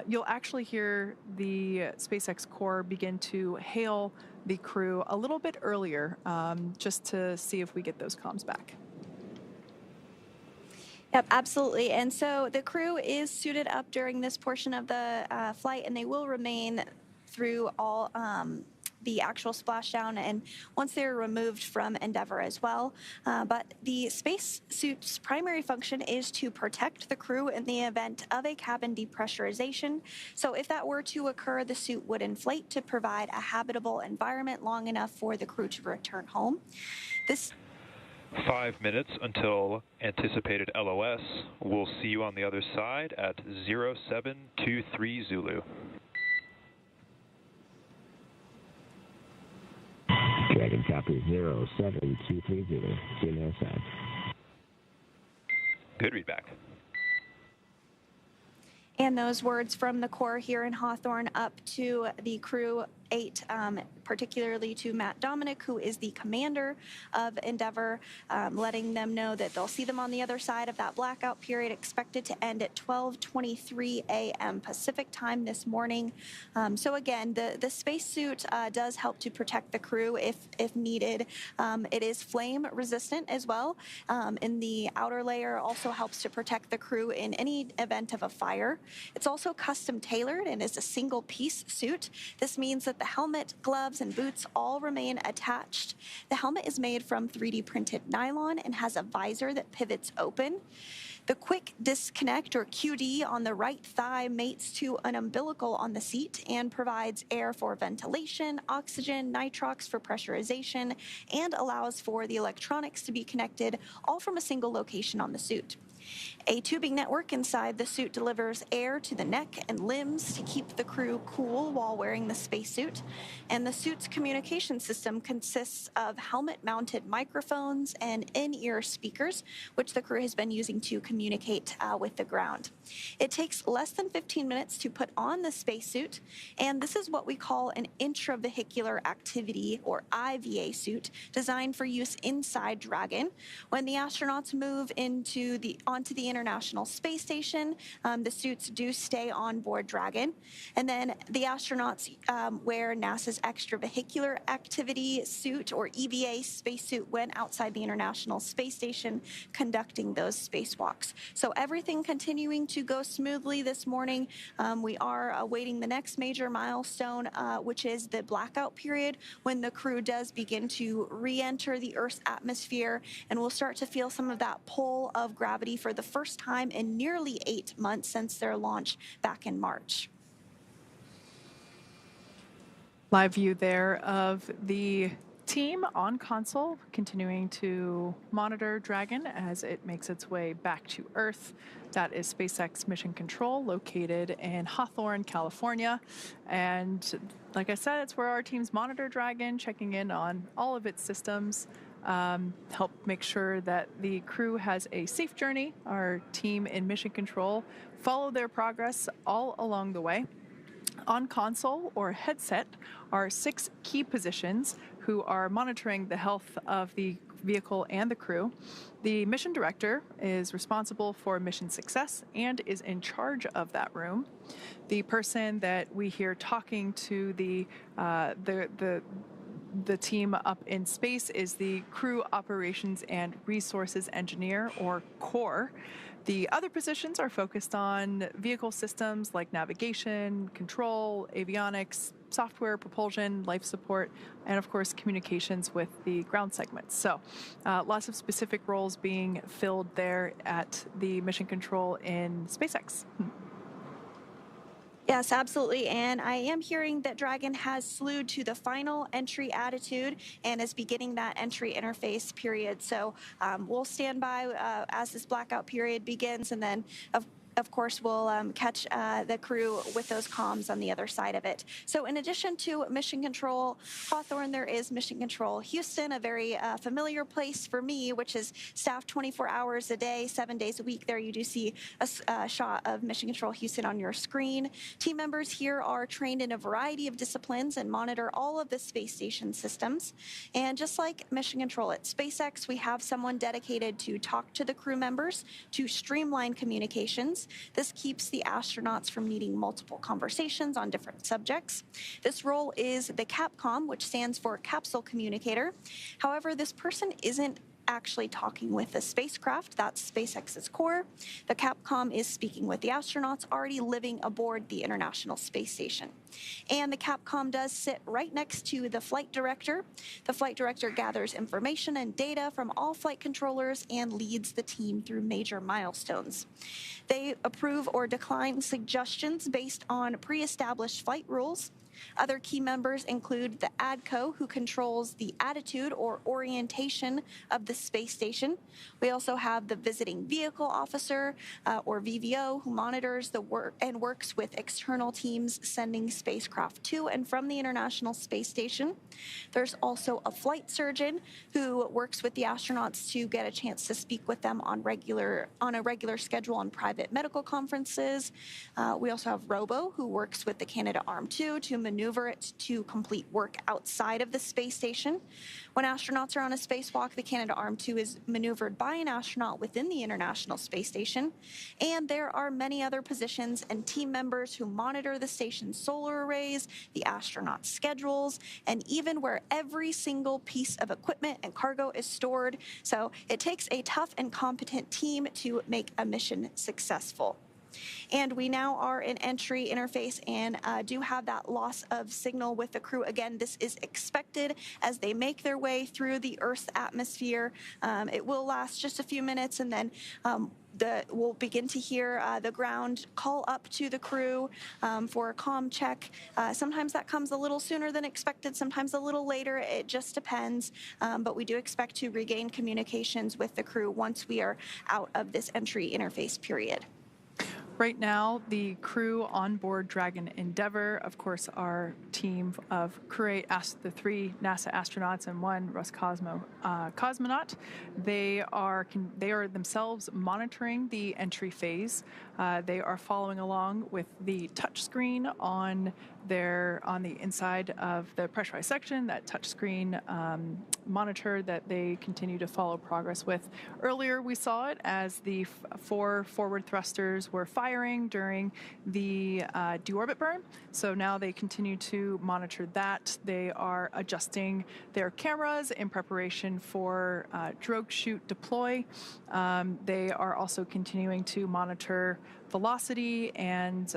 You'll actually hear the SpaceX Core begin to hail the crew a little bit earlier, just to see if we get those comms back. Yep, absolutely. And so the crew is suited up during this portion of the flight, and they will remain through all the actual splashdown and once they're removed from Endeavour as well. But the spacesuit's primary function is to protect the crew in the event of a cabin depressurization. So if that were to occur, the suit would inflate to provide a habitable environment long enough for the crew to return home. 5 minutes until anticipated LOS. We'll see you on the other side at 0723 Zulu. Dragon copy 0723 Zulu. See you on the other side. Good readback. And those words from the Corps here in Hawthorne up to the crew 8, particularly to Matt Dominic, who is the commander of Endeavour, letting them know that they'll see them on the other side of that blackout period, expected to end at 12:23 a.m. Pacific time this morning. So again, the spacesuit does help to protect the crew if needed. It is flame resistant as well. In the outer layer also helps to protect the crew in any event of a fire. It's also custom tailored and is a single piece suit. This means that the helmet, gloves, and boots all remain attached. The helmet is made from 3D printed nylon and has a visor that pivots open. The quick disconnect, or QD, on the right thigh mates to an umbilical on the seat and provides air for ventilation, oxygen, nitrox for pressurization, and allows for the electronics to be connected all from a single location on the suit. A tubing network inside the suit delivers air to the neck and limbs to keep the crew cool while wearing the spacesuit. And the suit's communication system consists of helmet-mounted microphones and in-ear speakers, which the crew has been using to communicate with the ground. It takes less than 15 minutes to put on the spacesuit, and this is what we call an intravehicular activity, or IVA suit, designed for use inside Dragon. When the astronauts move onto the International Space Station, the suits do stay on board Dragon. And then the astronauts wear NASA's extravehicular activity suit, or EVA spacesuit, when outside the International Space Station conducting those spacewalks. So everything continuing to go smoothly this morning. We are awaiting the next major milestone, which is the blackout period, when the crew does begin to re-enter the Earth's atmosphere, and we'll start to feel some of that pull of gravity for the first time in nearly 8 months since their launch back in March. Live view there of the team on console continuing to monitor Dragon as it makes its way back to Earth. That is SpaceX Mission Control, located in Hawthorne, California. And like I said, it's where our teams monitor Dragon, checking in on all of its systems, help make sure that the crew has a safe journey. Our team in Mission Control follow their progress all along the way. On console or headset are 6 key positions who are monitoring the health of the vehicle and the crew. The mission director is responsible for mission success and is in charge of that room. The person that we hear talking to the team up in space is the Crew Operations and Resources Engineer, or CORE. The other positions are focused on vehicle systems like navigation, control, avionics, software, propulsion, life support, and of course communications with the ground segments. So lots of specific roles being filled there at the Mission Control in SpaceX. Yes, absolutely. And I am hearing that Dragon has slewed to the final entry attitude and is beginning that entry interface period. So we'll stand by as this blackout period begins, and then of course, we'll catch the crew with those comms on the other side of it. So in addition to Mission Control Hawthorne, there is Mission Control Houston, a very familiar place for me, which is staffed 24 hours a day, 7 days a week. There you do see a shot of Mission Control Houston on your screen. Team members here are trained in a variety of disciplines and monitor all of the space station systems. And just like Mission Control at SpaceX, we have someone dedicated to talk to the crew members, to streamline communications. This keeps the astronauts from needing multiple conversations on different subjects. This role is the CAPCOM, which stands for Capsule Communicator. However, this person isn't actually talking with the spacecraft. That's SpaceX's core. The Capcom is speaking with the astronauts already living aboard the International Space Station. And the Capcom does sit right next to the flight director. The flight director gathers information and data from all flight controllers and leads the team through major milestones. They approve or decline suggestions based on pre-established flight rules. Other key members include the ADCO, who controls the attitude or orientation of the space station. We also have the visiting vehicle officer, or VVO, who monitors the work and works with external teams sending spacecraft to and from the International Space Station. There's also a flight surgeon who works with the astronauts to get a chance to speak with them on a regular schedule on private medical conferences. We also have Robo, who works with the Canadarm2 to maneuver it to complete work outside of the space station. When astronauts are on a spacewalk, the Canadarm2 is maneuvered by an astronaut within the International Space Station. And there are many other positions and team members who monitor the station's solar arrays, the astronauts' schedules, and even where every single piece of equipment and cargo is stored. So it takes a tough and competent team to make a mission successful. And we now are in entry interface and do have that loss of signal with the crew. Again, this is expected as they make their way through the Earth's atmosphere. It will last just a few minutes, and then we'll begin to hear the ground call up to the crew for a comm check. Sometimes that comes a little sooner than expected, sometimes a little later. It just depends. But we do expect to regain communications with the crew once we are out of this entry interface period. Right now, the crew on board Dragon Endeavour, of course, our team of crew8, the 3 NASA astronauts and 1 Roscosmos cosmonaut, they are themselves monitoring the entry phase. They are following along with the touchscreen on the inside of the pressurized section, that touchscreen monitor that they continue to follow progress with. Earlier, we saw it as the 4 forward thrusters were firing during the deorbit burn. So now they continue to monitor that. They are adjusting their cameras in preparation for drogue shoot deploy. They are also continuing to monitor velocity and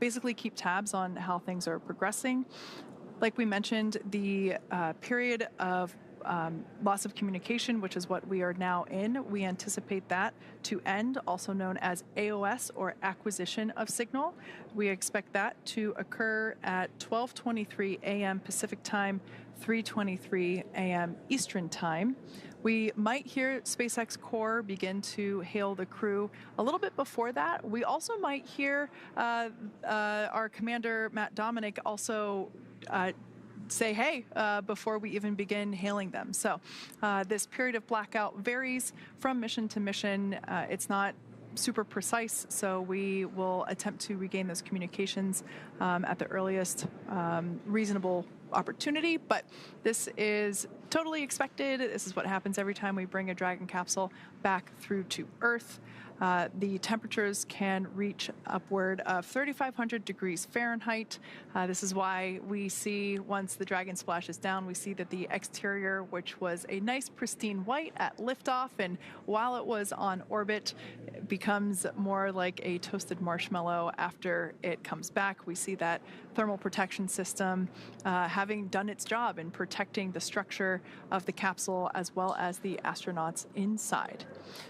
basically keep tabs on how things are progressing. Like we mentioned, the period of loss of communication, which is what we are now in, we anticipate that to end, also known as AOS, or acquisition of signal. We expect that to occur at 12:23 a.m. Pacific time, 3:23 a.m. Eastern time. We might hear SpaceX core begin to hail the crew a little bit before that. We also might hear our commander, Matt Dominic, also say hey before we even begin hailing them. So this period of blackout varies from mission to mission. It's not super precise, so we will attempt to regain those communications at the earliest reasonable opportunity, but this is totally expected. This is what happens every time we bring a Dragon capsule back through to Earth. The temperatures can reach upward of 3,500 degrees Fahrenheit. This is why we see, once the Dragon splashes down, we see that the exterior, which was a nice pristine white at liftoff, and while it was on orbit, becomes more like a toasted marshmallow after it comes back. We see that thermal protection system having done its job in protecting the structure of the capsule as well as the astronauts inside.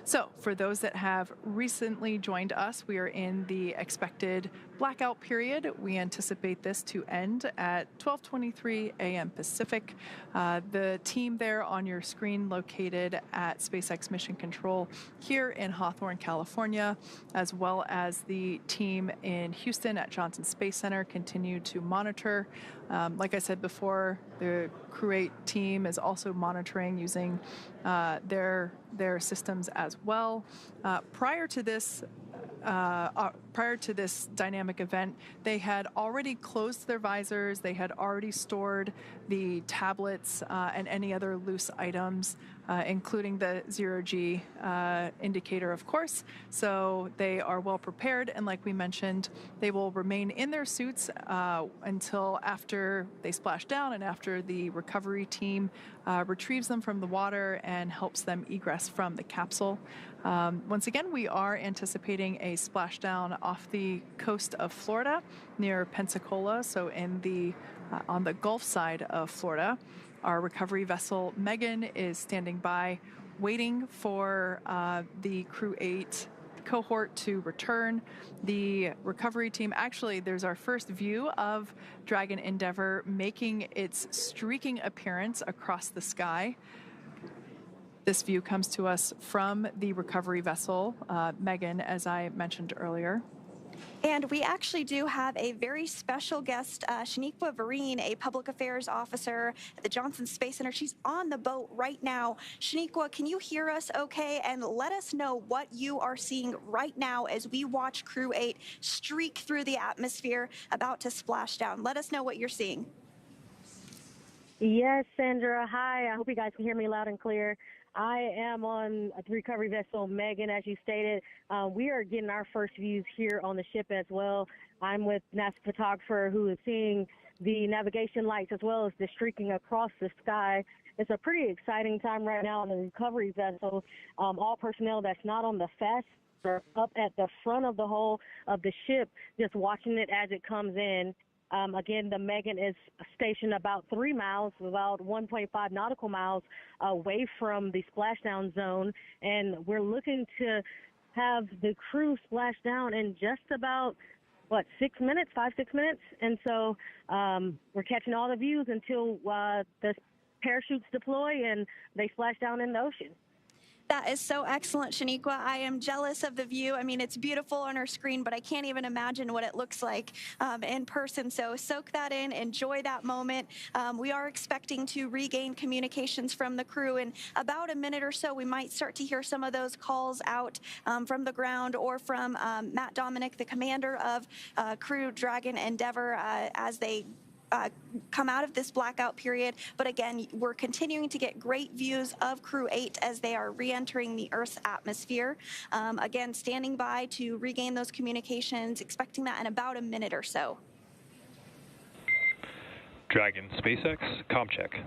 So for those that have recently joined us, we are in the expected blackout period. We anticipate this to end at 12:23 a.m. Pacific. The team there on your screen, located at SpaceX Mission Control here in Hawthorne, California, as well as the team in Houston at Johnson Space Center, continue to monitor. Like I said before, the crew8 team is also monitoring using their systems as well. Prior to this dynamic event, they had already closed their visors. They had already stored the tablets and any other loose items including the zero-G indicator, of course. So they are well prepared, and like we mentioned, they will remain in their suits until after they splash down and after the recovery team retrieves them from the water and helps them egress from the capsule. Once again, we are anticipating a splashdown off the coast of Florida near Pensacola, so in the on the Gulf side of Florida. Our recovery vessel Megan is standing by, waiting for the crew8 cohort to return. The recovery team, actually, there's our first view of Dragon Endeavour making its streaking appearance across the sky. This view comes to us from the recovery vessel, Megan, as I mentioned earlier. And we actually do have a very special guest, Shaniqua Vereen, a public affairs officer at the Johnson Space Center. She's on the boat right now. Shaniqua, can you hear us okay? And let us know what you are seeing right now as we watch Crew8 streak through the atmosphere about to splash down. Let us know what you're seeing. Yes, Sandra. Hi. I hope you guys can hear me loud and clear. I am on the recovery vessel Megan, as you stated. We are getting our first views here on the ship as well. I'm with NASA photographer who is seeing the navigation lights as well as the streaking across the sky. It's a pretty exciting time right now on the recovery vessel. All personnel that's not on the FAST are up at the front of the hull of the ship, just watching it as it comes in. Again, the Megan is stationed about 3 miles, about 1.5 nautical miles away from the splashdown zone, and we're looking to have the crew splash down in just about, 6 minutes, 5-6 minutes? And so we're catching all the views until the parachutes deploy and they splash down in the ocean. That is so excellent, Shaniqua. I am jealous of the view. I mean, it's beautiful on our screen, but I can't even imagine what it looks like in person. So soak that in, enjoy that moment. We are expecting to regain communications from the crew in about a minute or so. We might start to hear some of those calls out from the ground or from Matt Dominic, the commander of Crew Dragon Endeavour, as they come out of this blackout period. But again, we're continuing to get great views of Crew8 as they are re-entering the Earth's atmosphere. Again, standing by to regain those communications, expecting that in about a minute or so. Dragon, SpaceX, comm check.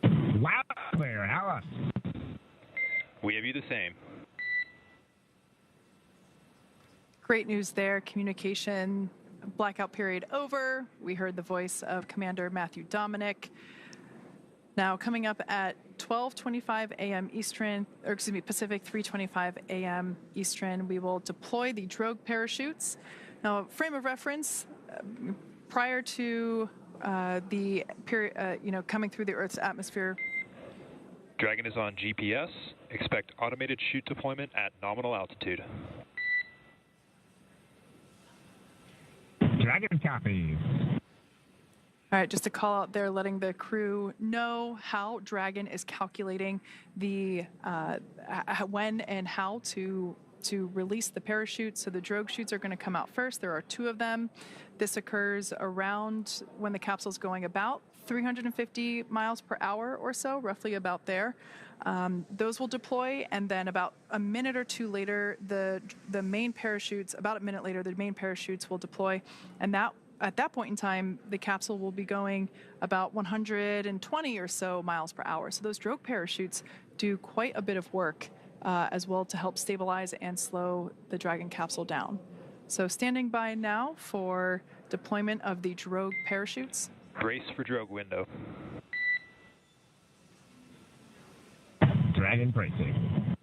Loud and clear. How us? We have you the same. Great news there. Communication blackout period over. We heard the voice of Commander Matthew Dominic. Now coming up at 12:25 a.m. Eastern, or excuse me, Pacific, 3:25 a.m. Eastern, we will deploy the drogue parachutes. Now, frame of reference, prior to the period, coming through the Earth's atmosphere. Dragon is on GPS. Expect automated chute deployment at nominal altitude. Dragon copies. All right, just a call out there, letting the crew know how Dragon is calculating the when and how to release the parachute. So the drogue chutes are going to come out first. There are 2 of them. This occurs around when the capsule is going about 350 miles per hour or so, roughly about there. Those will deploy, and then about a minute or 2 later, the main parachutes, about a minute later, the main parachutes will deploy, and at that point in time, the capsule will be going about 120 or so miles per hour. So those drogue parachutes do quite a bit of work as well to help stabilize and slow the Dragon capsule down. So standing by now for deployment of the drogue parachutes. Brace for drogue window. Dragon bracing.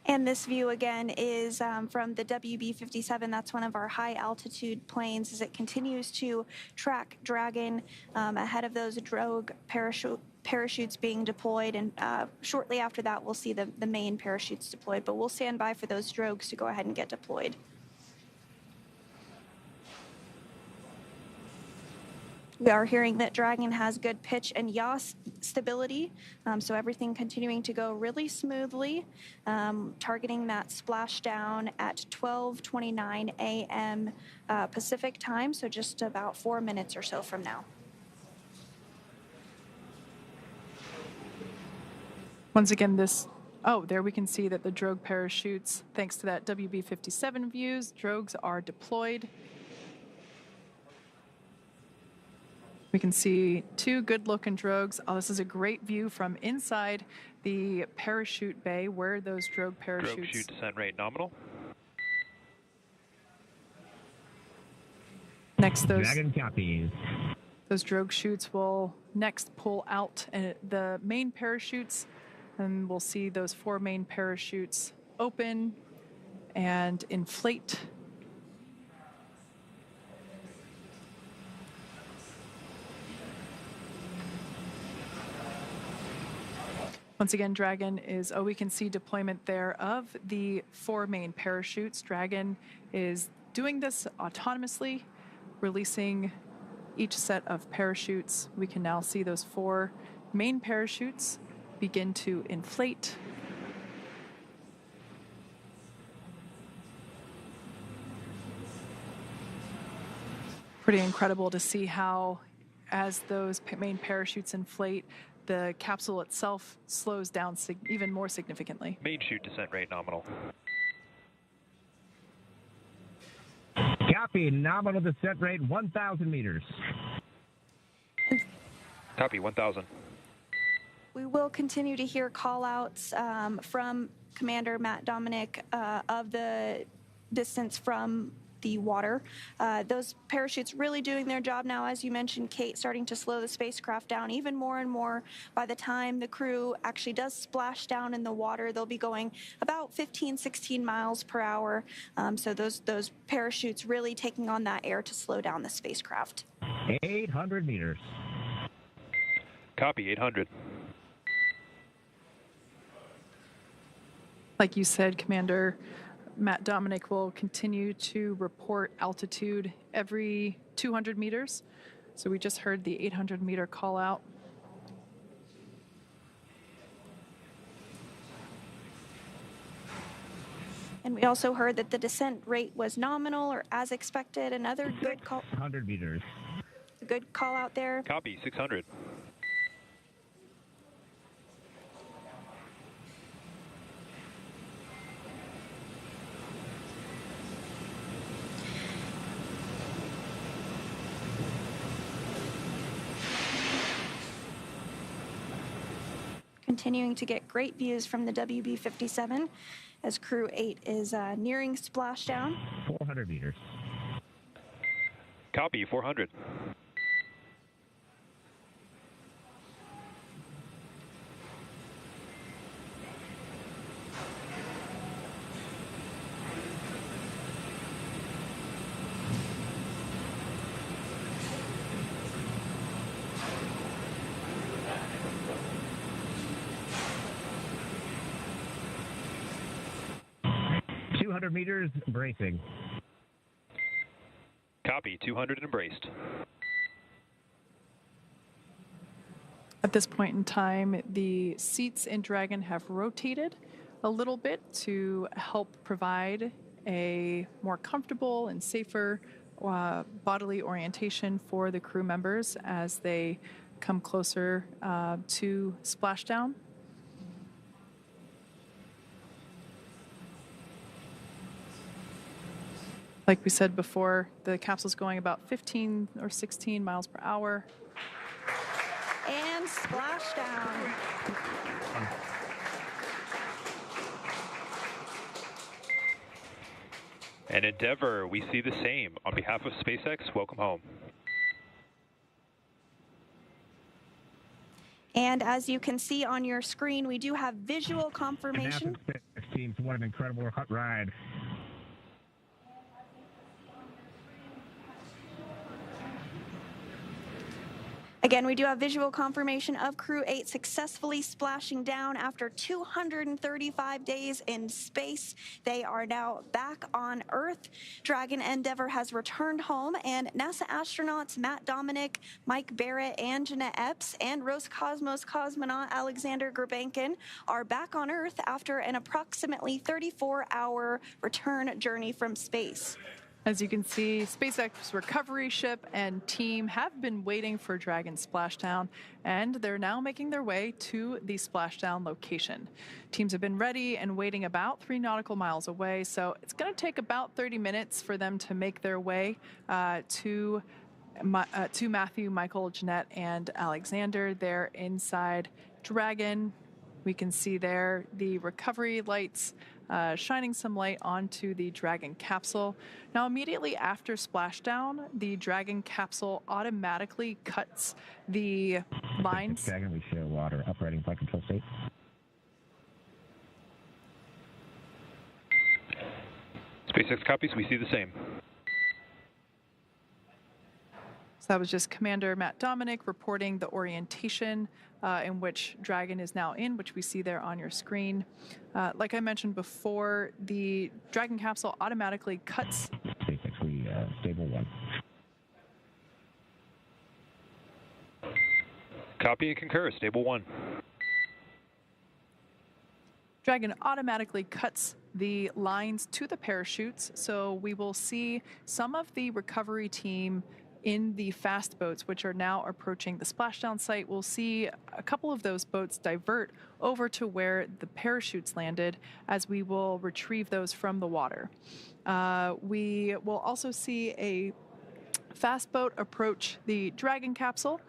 And this view again is from the WB-57. That's one of our high altitude planes as it continues to track Dragon ahead of those drogue parachutes being deployed. And shortly after that, we'll see the main parachutes deployed. But we'll stand by for those drogues to go ahead and get deployed. We are hearing that Dragon has good pitch and yaw stability, so everything continuing to go really smoothly, targeting that splashdown at 12:29 a.m. Pacific time, so just about 4 minutes or so from now. Once again, there we can see that the drogue parachutes, thanks to that WB-57 views, drogues are deployed. We can see two good-looking drogues. Oh, this is a great view from inside the parachute bay where those drogue parachutes... Drogue chute descent rate nominal. Next, Dragon copies. those drogue chutes will next pull out the main parachutes, and we'll see those 4 main parachutes open and inflate. Once again, Dragon is, we can see deployment there of the 4 main parachutes. Dragon is doing this autonomously, releasing each set of parachutes. We can now see those 4 main parachutes begin to inflate. Pretty incredible to see how, as those main parachutes inflate, the capsule itself slows down even more significantly. Main chute descent rate nominal. Copy. Nominal descent rate 1,000 meters. Copy, 1,000. We will continue to hear call-outs from Commander Matt Dominic of the distance from the water. Those parachutes really doing their job now, as you mentioned, Kate, starting to slow the spacecraft down even more and more. By the time the crew actually does splash down in the water, they'll be going about 15, 16 miles per hour. So those parachutes really taking on that air to slow down the spacecraft. 800 meters. Copy, 800. Like you said, Commander, Matt Dominic will continue to report altitude every 200 meters. So we just heard the 800-meter call out. And we also heard that the descent rate was nominal or as expected. Another good call. 100 meters. A good call out there. Copy, 600. Continuing to get great views from the WB-57 as Crew 8 is nearing splashdown. 400 meters. Copy, 400. Meters, bracing. Copy, 200 and embraced. At this point in time, the seats in Dragon have rotated a little bit to help provide a more comfortable and safer bodily orientation for the crew members as they come closer to splashdown. Like we said before, the capsule's going about 15 or 16 miles per hour. And splashdown. And Endeavour, we see the same. On behalf of SpaceX, welcome home. And as you can see on your screen, we do have visual confirmation. Teams, what an incredible hot ride. Again, we do have visual confirmation of Crew 8 successfully splashing down after 235 days in space. They are now back on Earth. Dragon Endeavour has returned home, and NASA astronauts Matt Dominic, Mike Barrett, and Jeanette Epps, and Roscosmos cosmonaut Alexander Gurbankin are back on Earth after an approximately 34-hour return journey from space. As you can see, SpaceX recovery ship and team have been waiting for Dragon splashdown, and they're now making their way to the splashdown location. Teams have been ready and waiting about 3 nautical miles away, so it's going to take about 30 minutes for them to make their way to Matthew, Michael, Jeanette, and Alexander. They're inside Dragon. We can see there the recovery lights shining some light onto the Dragon capsule. Now, immediately after splashdown, the Dragon capsule automatically cuts the lines. Dragon, we show water operating flight control state. SpaceX copies. We see the same. So that was just Commander Matt Dominic reporting the orientation in which Dragon is now in, which we see there on your screen. Like I mentioned before, the Dragon capsule automatically cuts. SpaceX, we stable 1. Copy and concur. Stable 1. Dragon automatically cuts the lines to the parachutes, so we will see some of the recovery team in the fast boats, which are now approaching the splashdown site. We'll see a couple of those boats divert over to where the parachutes landed, as we will retrieve those from the water. We will also see a fast boat approach the Dragon capsule.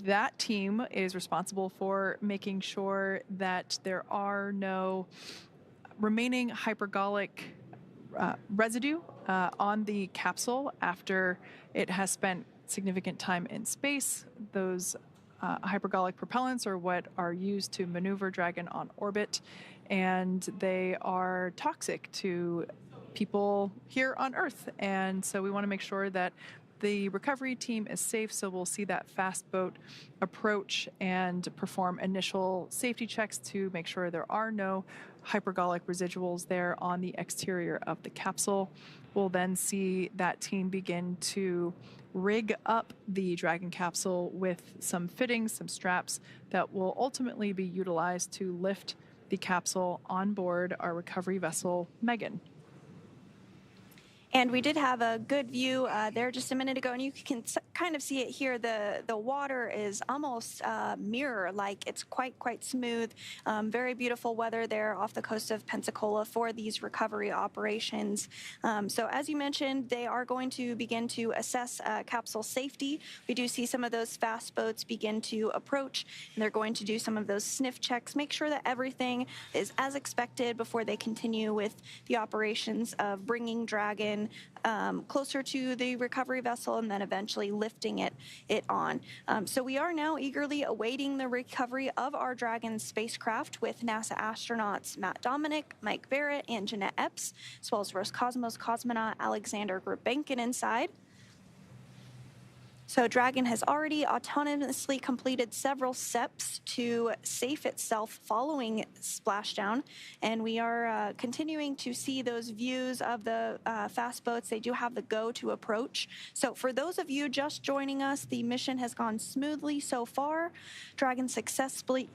That team is responsible for making sure that there are no remaining hypergolic residue on the capsule after it has spent significant time in space. Those hypergolic propellants are what are used to maneuver Dragon on orbit, and they are toxic to people here on Earth. And so we want to make sure that the recovery team is safe, so we'll see that fast boat approach and perform initial safety checks to make sure there are no hypergolic residuals there on the exterior of the capsule. We'll then see that team begin to rig up the Dragon capsule with some fittings, some straps that will ultimately be utilized to lift the capsule on board our recovery vessel, Megan. And we did have a good view there just a minute ago, and you can kind of see it here. The water is almost mirror-like. It's quite smooth. Very beautiful weather there off the coast of Pensacola for these recovery operations. So as you mentioned, they are going to begin to assess capsule safety. We do see some of those fast boats begin to approach, and they're going to do some of those sniff checks, make sure that everything is as expected before they continue with the operations of bringing Dragon closer to the recovery vessel and then eventually lifting it on. So we are now eagerly awaiting the recovery of our Dragon spacecraft with NASA astronauts Matt Dominic, Mike Barrett, and Jeanette Epps, as well as Roscosmos cosmonaut Alexander Gurbankin inside. So Dragon has already autonomously completed several steps to safe itself following splashdown, and we are continuing to see those views of the fast boats. They do have the go to approach. So for those of you just joining us, the mission has gone smoothly so far. Dragon successfully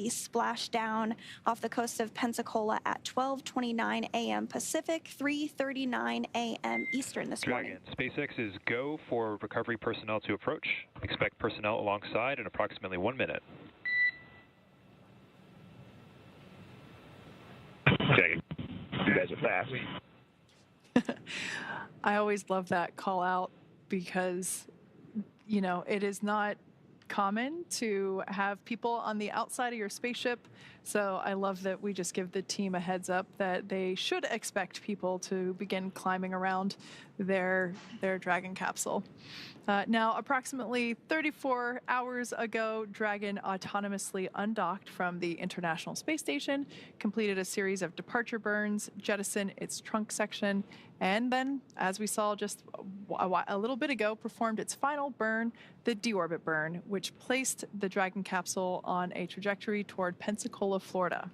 splashed down off the coast of Pensacola at 12:29 a.m. Pacific, 3:39 a.m. Eastern this morning. Dragon, SpaceX is go for recovery personnel to approach. Expect personnel alongside in approximately 1 minute. Dragon, you guys are fast. I always love that call out because, you know, it is not common to have people on the outside of your spaceship. So I love that we just give the team a heads up that they should expect people to begin climbing around their Dragon capsule. Now, approximately 34 hours ago, Dragon autonomously undocked from the International Space Station, completed a series of departure burns, jettisoned its trunk section, And then, as we saw just a little bit ago, performed its final burn, the Deorbit burn, which placed the Dragon capsule on a trajectory toward Pensacola, Florida.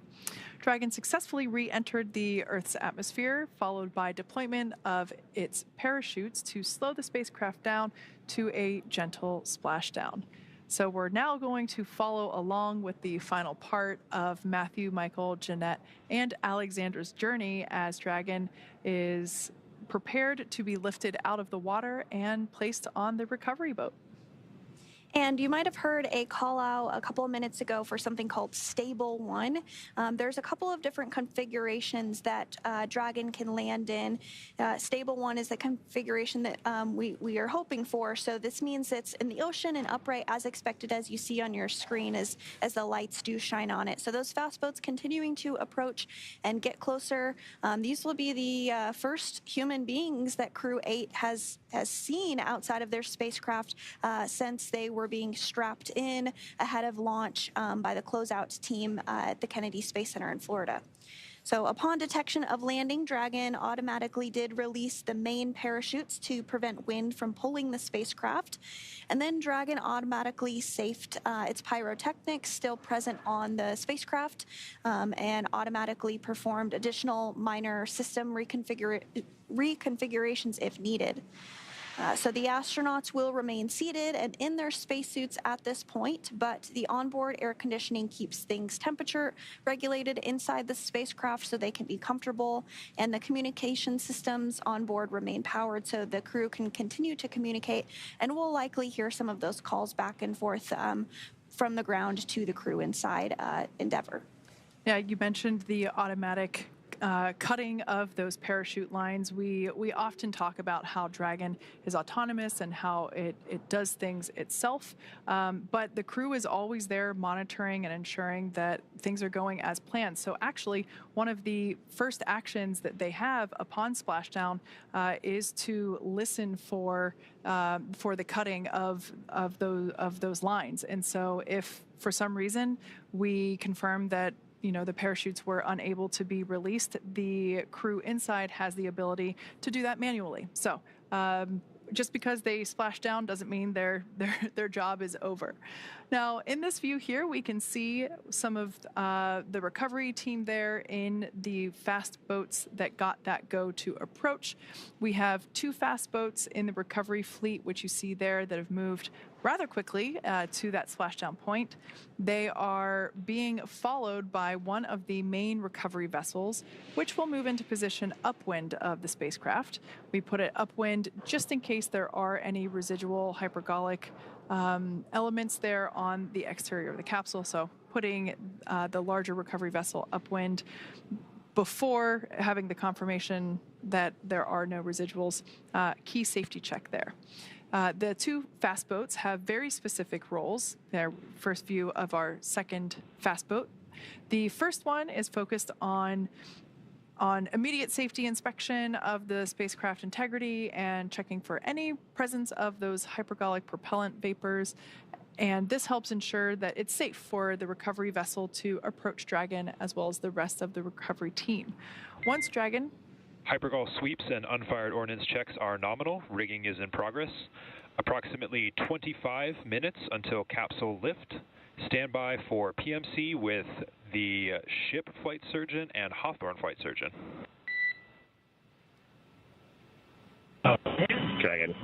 Dragon successfully re-entered the Earth's atmosphere, followed by deployment of its parachutes to slow the spacecraft down to a gentle splashdown. So we're now going to follow along with the final part of Matthew, Michael, Jeanette, and Alexandra's journey as Dragon is prepared to be lifted out of the water and placed on the recovery boat. And you might have heard a call out a couple of minutes ago for something called Stable 1. There's a couple of different configurations that Dragon can land in. Stable 1 is the configuration that we are hoping for. So this means it's in the ocean and upright as expected, as you see on your screen as the lights do shine on it. So those fast boats continuing to approach and get closer. These will be the first human beings that Crew 8 has seen outside of their spacecraft since they were being strapped in ahead of launch by the closeout team at the Kennedy Space Center in Florida. So upon detection of landing, Dragon automatically did release the main parachutes to prevent wind from pulling the spacecraft. And then Dragon automatically safed its pyrotechnics still present on the spacecraft and automatically performed additional minor system reconfigurations if needed. So the astronauts will remain seated and in their spacesuits at this point, but the onboard air conditioning keeps things temperature regulated inside the spacecraft so they can be comfortable, and the communication systems on board remain powered so the crew can continue to communicate, and we'll likely hear some of those calls back and forth from the ground to the crew inside Endeavour. Yeah, you mentioned the automatic cutting of those parachute lines. We often talk about how Dragon is autonomous and how it does things itself, but the crew is always there monitoring and ensuring that things are going as planned. So actually, one of the first actions that they have upon splashdown is to listen for the cutting of those lines. And so if for some reason we confirm that the parachutes were unable to be released, the crew inside has the ability to do that manually. So just because they splash down doesn't mean their job is over. Now, in this view here, we can see some of the recovery team there in the fast boats that got that go to approach. We have 2 fast boats in the recovery fleet, which you see there, that have moved rather quickly to that splashdown point. They are being followed by one of the main recovery vessels, which will move into position upwind of the spacecraft. We put it upwind just in case there are any residual hypergolic elements there on the exterior of the capsule. So putting the larger recovery vessel upwind before having the confirmation that there are no residuals, key safety check there. The 2 fast boats have very specific roles. Their first view of our second fast boat. The first one is focused on immediate safety inspection of the spacecraft integrity and checking for any presence of those hypergolic propellant vapors. And this helps ensure that it's safe for the recovery vessel to approach Dragon as well as the rest of the recovery team. Once Dragon... Hypergol sweeps and unfired ordnance checks are nominal. Rigging is in progress. Approximately 25 minutes until capsule lift. Stand by for PMC with the ship flight surgeon and Hawthorne flight surgeon. Dragon.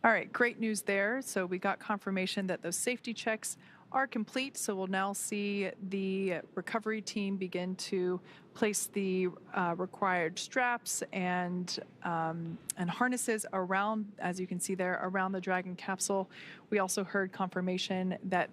All right, great news there. So we got confirmation that those safety checks are complete. So we'll now see the recovery team begin to place the required straps and harnesses around, as you can see there, around the Dragon capsule. We also heard confirmation that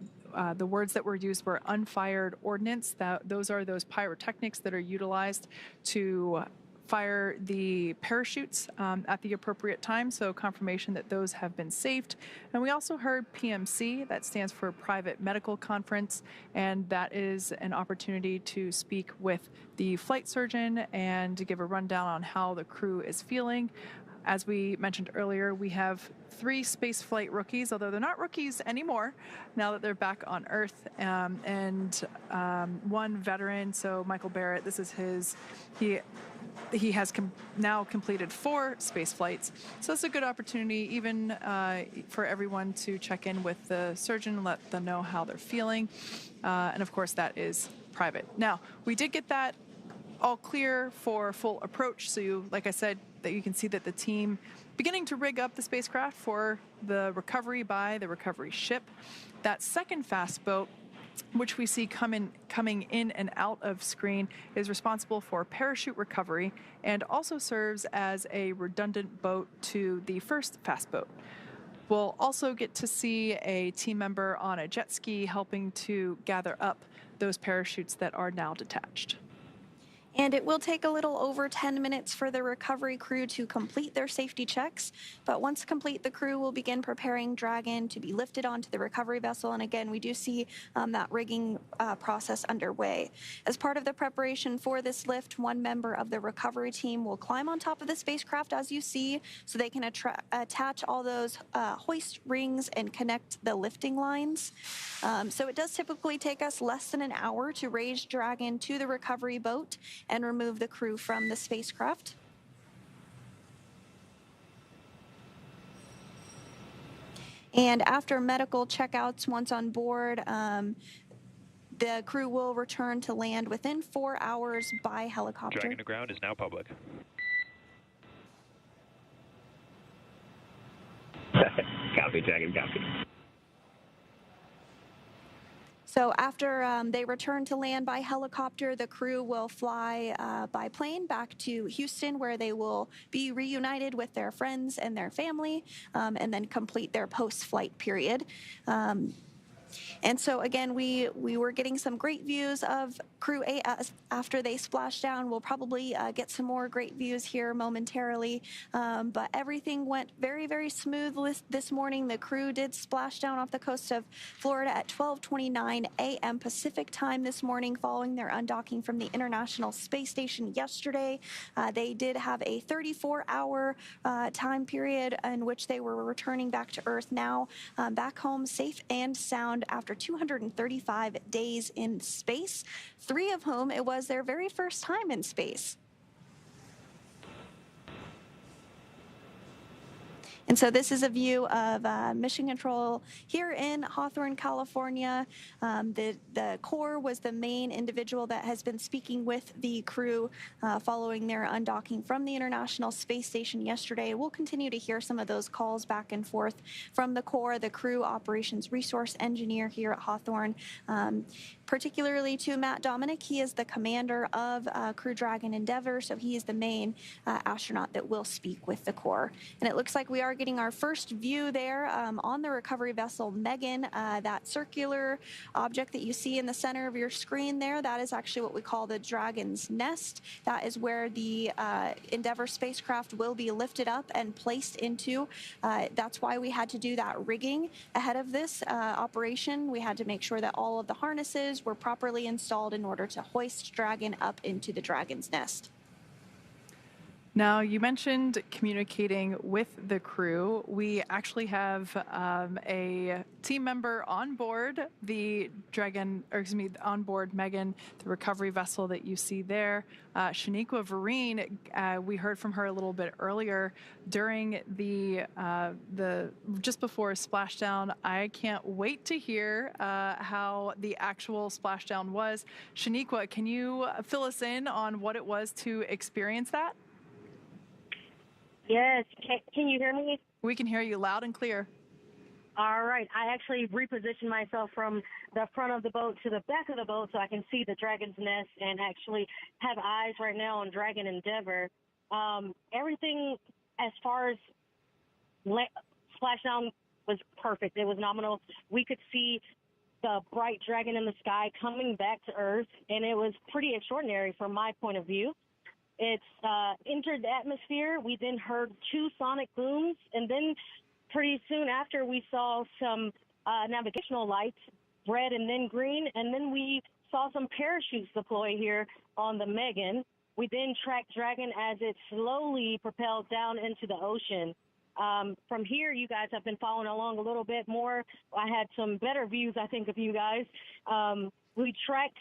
the words that were used were unfired ordnance. Those are those pyrotechnics that are utilized to fire the parachutes at the appropriate time, so confirmation that those have been saved. And we also heard PMC, that stands for Private Medical Conference, and that is an opportunity to speak with the flight surgeon and to give a rundown on how the crew is feeling. As we mentioned earlier, we have 3 spaceflight rookies, although they're not rookies anymore now that they're back on Earth, and 1 veteran. So Michael Barrett, this is he has now completed 4 space flights. So it's a good opportunity even for everyone to check in with the surgeon and let them know how they're feeling. And of course, that is private. Now, we did get that all clear for full approach. So like I said, that you can see that the team beginning to rig up the spacecraft for the recovery by the recovery ship. That second fast boat, which we see coming in and out of screen, is responsible for parachute recovery and also serves as a redundant boat to the first fast boat. We'll also get to see a team member on a jet ski helping to gather up those parachutes that are now detached. And it will take a little over 10 minutes for the recovery crew to complete their safety checks. But once complete, the crew will begin preparing Dragon to be lifted onto the recovery vessel. And again, we do see that rigging process underway. As part of the preparation for this lift, 1 member of the recovery team will climb on top of the spacecraft, as you see, so they can attach all those hoist rings and connect the lifting lines. So it does typically take us less than an hour to raise Dragon to the recovery boat and remove the crew from the spacecraft. And after medical checkouts, once on board, the crew will return to land within 4 hours by helicopter. Dragon to ground is now public. Copy, Dragon, copy. So after they return to land by helicopter, the crew will fly by plane back to Houston, where they will be reunited with their friends and their family, and then complete their post-flight period. And so again, we were getting some great views of crew 8 after they splashed down. We'll probably get some more great views here momentarily, but everything went very, very smooth this morning. The crew did splash down off the coast of Florida at 12:29 a.m. Pacific time this morning, following their undocking from the International Space Station yesterday. They did have a 34-hour time period in which they were returning back to Earth, now back home safe and sound after 235 days in space, 3 of whom it was their very first time in space. And so this is a view of Mission Control here in Hawthorne, California. The core was the main individual that has been speaking with the crew following their undocking from the International Space Station yesterday. We'll continue to hear some of those calls back and forth from the core, the crew operations resource engineer here at Hawthorne, particularly to Matt Dominic. He is the commander of Crew Dragon Endeavour, so he is the main astronaut that will speak with the core. And it looks like we are getting our first view there on the recovery vessel Megan. That circular object that you see in the center of your screen there, that is actually what we call the Dragon's Nest. That is where the Endeavour spacecraft will be lifted up and placed into. That's why we had to do that rigging ahead of this operation. We had to make sure that all of the harnesses were properly installed in order to hoist Dragon up into the Dragon's Nest. Now, you mentioned communicating with the crew. We actually have a team member on board the Dragon, or excuse me, on board Megan, the recovery vessel that you see there. Shaniqua Vereen, we heard from her a little bit earlier during the just before splashdown. I can't wait to hear how the actual splashdown was. Shaniqua, can you fill us in on what it was to experience that? Yes. Can you hear me? We can hear you loud and clear. All right. I actually repositioned myself from the front of the boat to the back of the boat so I can see the Dragon's Nest and actually have eyes right now on Dragon Endeavour. Everything as far as splashdown was perfect. It was nominal. We could see the bright dragon in the sky coming back to Earth, and it was pretty extraordinary from my point of view. It's entered the atmosphere. We then heard 2 sonic booms, and then pretty soon after we saw some navigational lights, red and then green, and then we saw some parachutes deploy here on the Megan. We then tracked Dragon as it slowly propelled down into the ocean. From here, you guys have been following along a little bit more. I had some better views, I think, of you guys. We tracked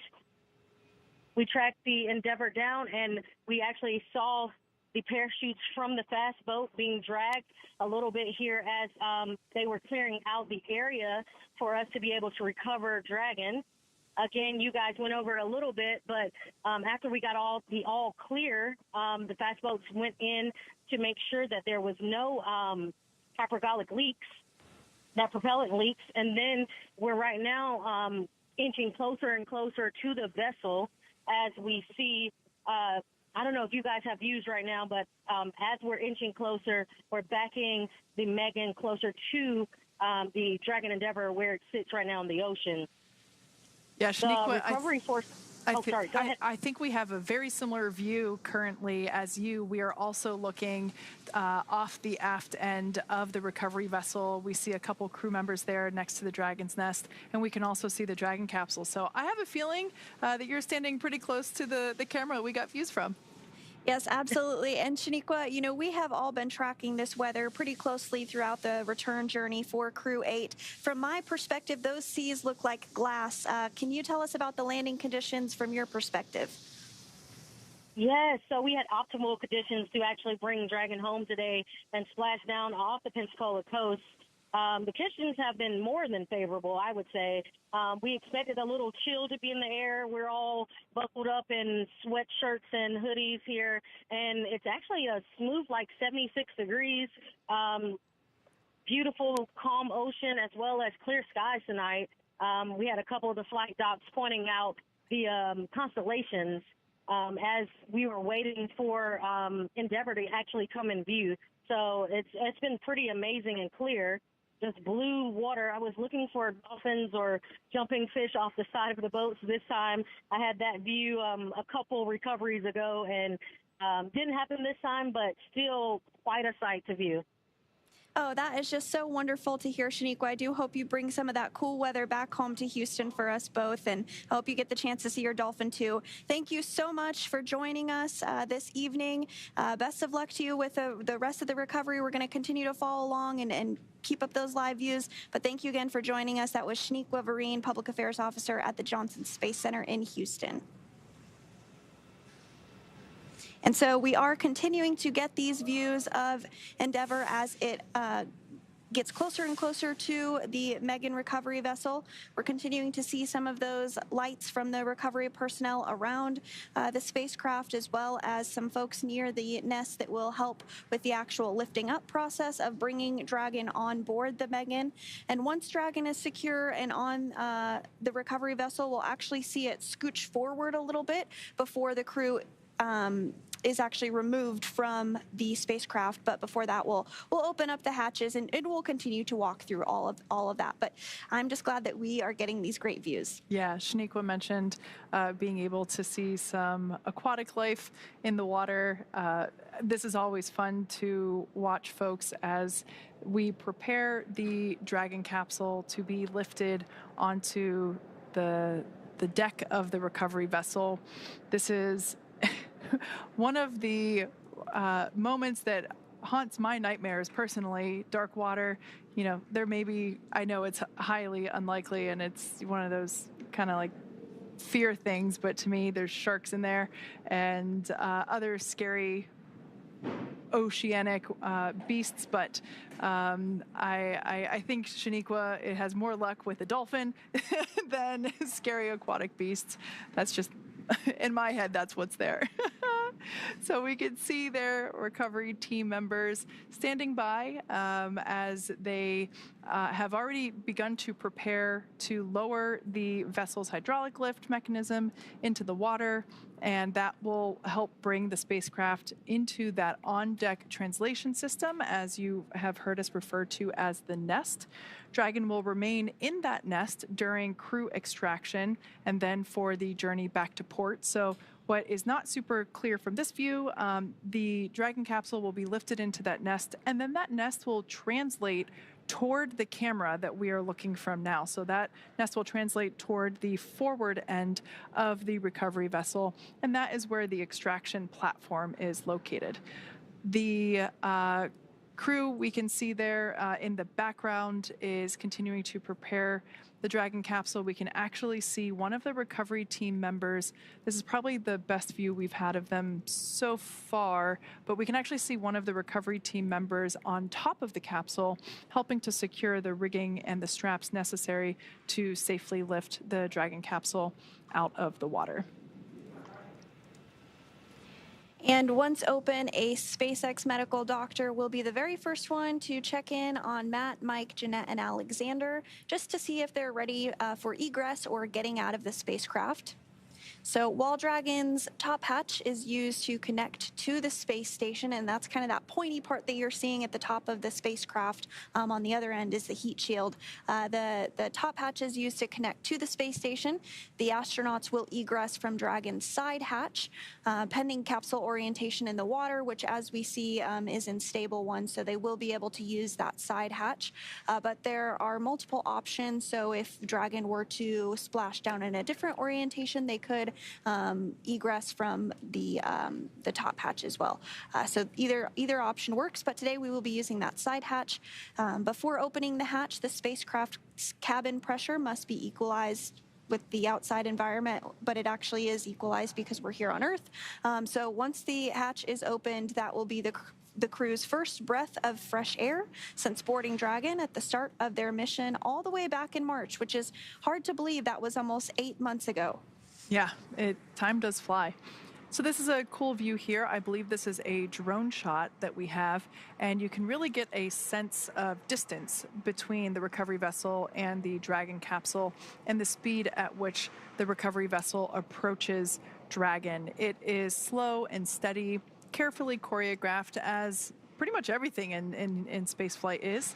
the Endeavor down, and we actually saw the parachutes from the fast boat being dragged a little bit here as they were clearing out the area for us to be able to recover Dragon. Again, you guys went over a little bit, but after we got all clear, the fast boats went in to make sure that there was no hypergolic leaks, that propellant leaks, and then we're right now inching closer and closer to the vessel as we see. I don't know if you guys have views right now, but as we're inching closer, we're backing the Megan closer to the Dragon Endeavor where it sits right now in the ocean. Yeah, Shaniqua, I think we have a very similar view currently as you. We are also looking off the aft end of the recovery vessel. We see a couple crew members there next to the Dragon's nest, and we can also see the Dragon capsule. So I have a feeling that you're standing pretty close to the camera we got views from. Yes, absolutely. And Shaniqua, you know, we have all been tracking this weather pretty closely throughout the return journey for Crew 8. From my perspective, those seas look like glass. Can you tell us about the landing conditions from your perspective? Yes, so we had optimal conditions to actually bring Dragon home today and splash down off the Pensacola coast. The conditions have been more than favorable, I would say. We expected a little chill to be in the air. We're all buckled up in sweatshirts and hoodies here, and it's actually a smooth, like 76 degrees. Beautiful, calm ocean as well as clear skies tonight. We had a couple of the flight docs pointing out the constellations as we were waiting for Endeavor to actually come in view. So it's been pretty amazing and clear. Just blue water. I was looking for dolphins or jumping fish off the side of the boats this time. I had that view a couple recoveries ago, and didn't happen this time, but still quite a sight to view. Oh, that is just so wonderful to hear, Shaniqua. I do hope you bring some of that cool weather back home to Houston for us both, and I hope you get the chance to see your dolphin too. Thank you so much for joining us this evening. Best of luck to you with the rest of the recovery. We're going to continue to follow along and keep up those live views, but thank you again for joining us. That was Shaniqua Vereen, Public Affairs Officer at the Johnson Space Center in Houston. And so we are continuing to get these views of Endeavor as it gets closer and closer to the Megan recovery vessel. We're continuing to see some of those lights from the recovery personnel around the spacecraft, as well as some folks near the nest that will help with the actual lifting up process of bringing Dragon on board the Megan. And once Dragon is secure and on the recovery vessel, we'll actually see it scooch forward a little bit before the crew is actually removed from the spacecraft. But before that, we'll open up the hatches and we'll continue to walk through all of that. But I'm just glad that we are getting these great views. Yeah, Shaniqua mentioned being able to see some aquatic life in the water. This is always fun to watch, folks, as we prepare the Dragon capsule to be lifted onto the deck of the recovery vessel. This is one of the moments that haunts my nightmares personally. Dark water, you know, there may be, I know it's highly unlikely and it's one of those kind of like fear things, but to me there's sharks in there and other scary oceanic beasts, but I think Shaniqua, it has more luck with a dolphin than scary aquatic beasts. That's just, in my head, that's what's there. So we can see their recovery team members standing by as they have already begun to prepare to lower the vessel's hydraulic lift mechanism into the water, and that will help bring the spacecraft into that on-deck translation system, as you have heard us refer to as the nest. Dragon will remain in that nest during crew extraction and then for the journey back to port. So what is not super clear from this view, the Dragon capsule will be lifted into that nest, and then that nest will translate toward the camera that we are looking from now. So that nest will translate toward the forward end of the recovery vessel, and that is where the extraction platform is located. The crew we can see there in the background is continuing to prepare the Dragon capsule. We can actually see one of the recovery team members. This is probably the best view we've had of them so far, but we can actually see one of the recovery team members on top of the capsule helping to secure the rigging and the straps necessary to safely lift the Dragon capsule out of the water. And once open, a SpaceX medical doctor will be the very first one to check in on Matt, Mike, Jeanette, and Alexander, just to see if they're ready for egress or getting out of the spacecraft. So Wall Dragon's top hatch is used to connect to the space station, and that's kind of that pointy part that you're seeing at the top of the spacecraft. On the other end is the heat shield. The top hatch is used to connect to the space station. The astronauts will egress from Dragon's side hatch, pending capsule orientation in the water, which as we see is in stable 1, so they will be able to use that side hatch. But there are multiple options, so if Dragon were to splash down in a different orientation, they could egress from the top hatch as well. So either option works, but today we will be using that side hatch. Before opening the hatch, the spacecraft's cabin pressure must be equalized with the outside environment, but it actually is equalized because we're here on Earth. So once the hatch is opened, that will be the crew's first breath of fresh air since boarding Dragon at the start of their mission all the way back in March, which is hard to believe that was almost 8 months ago. Yeah, time does fly. So this is a cool view here. I believe this is a drone shot that we have, and you can really get a sense of distance between the recovery vessel and the Dragon capsule and the speed at which the recovery vessel approaches Dragon. It is slow and steady, carefully choreographed, as pretty much everything in spaceflight is.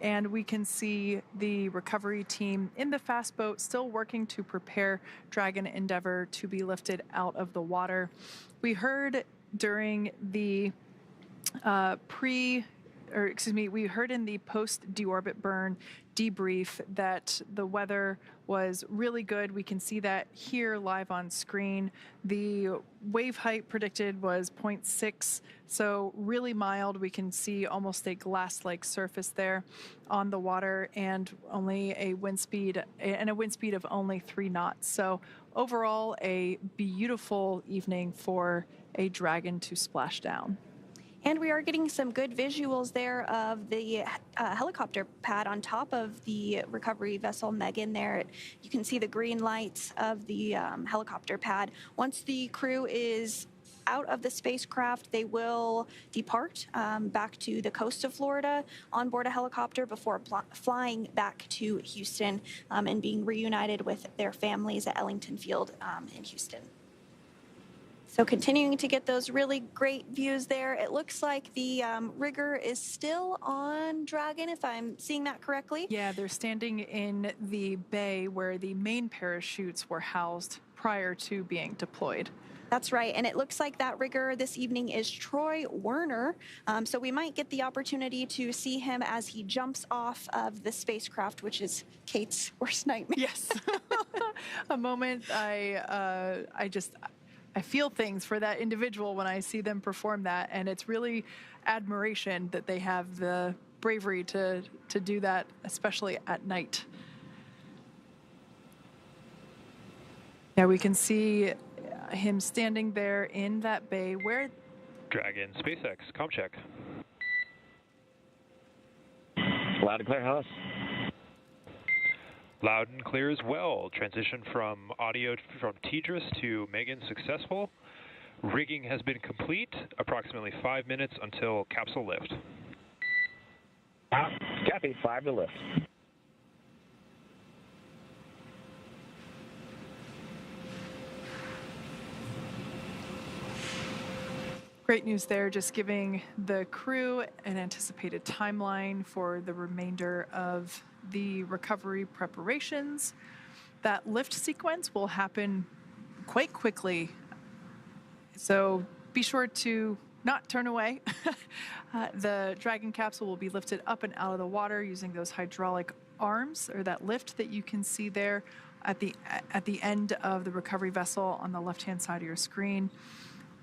And we can see the recovery team in the fast boat still working to prepare Dragon Endeavour to be lifted out of the water. We heard during the we heard in the post-deorbit burn debrief that the weather was really good. We can see that here live on screen. The wave height predicted was 0.6, so really mild. We can see almost a glass-like surface there on the water, and only a wind speed of only 3 knots. So overall, a beautiful evening for a Dragon to splash down. And we are getting some good visuals there of the helicopter pad on top of the recovery vessel Megan there. You can see the green lights of the helicopter pad. Once the crew is out of the spacecraft, they will depart back to the coast of Florida on board a helicopter before flying back to Houston and being reunited with their families at Ellington Field in Houston. So continuing to get those really great views there. It looks like the rigger is still on Dragon, if I'm seeing that correctly. Yeah, they're standing in the bay where the main parachutes were housed prior to being deployed. That's right, and it looks like that rigger this evening is Troy Werner, so we might get the opportunity to see him as he jumps off of the spacecraft, which is Kate's worst nightmare. Yes, a moment I feel things for that individual when I see them perform that, and it's really admiration that they have the bravery to do that, especially at night. Yeah, we can see him standing there in that bay where... Dragon, SpaceX, comm check. Loud and clear, Hollis. Loud and clear as well. Transition from audio from Tidris to Megan successful. Rigging has been complete. Approximately 5 minutes until capsule lift. Copy, 5 to lift. Great news there, just giving the crew an anticipated timeline for the remainder of the recovery preparations. That lift sequence will happen quite quickly, so be sure to not turn away. The Dragon capsule will be lifted up and out of the water using those hydraulic arms, or that lift that you can see there at the end of the recovery vessel on the left-hand side of your screen.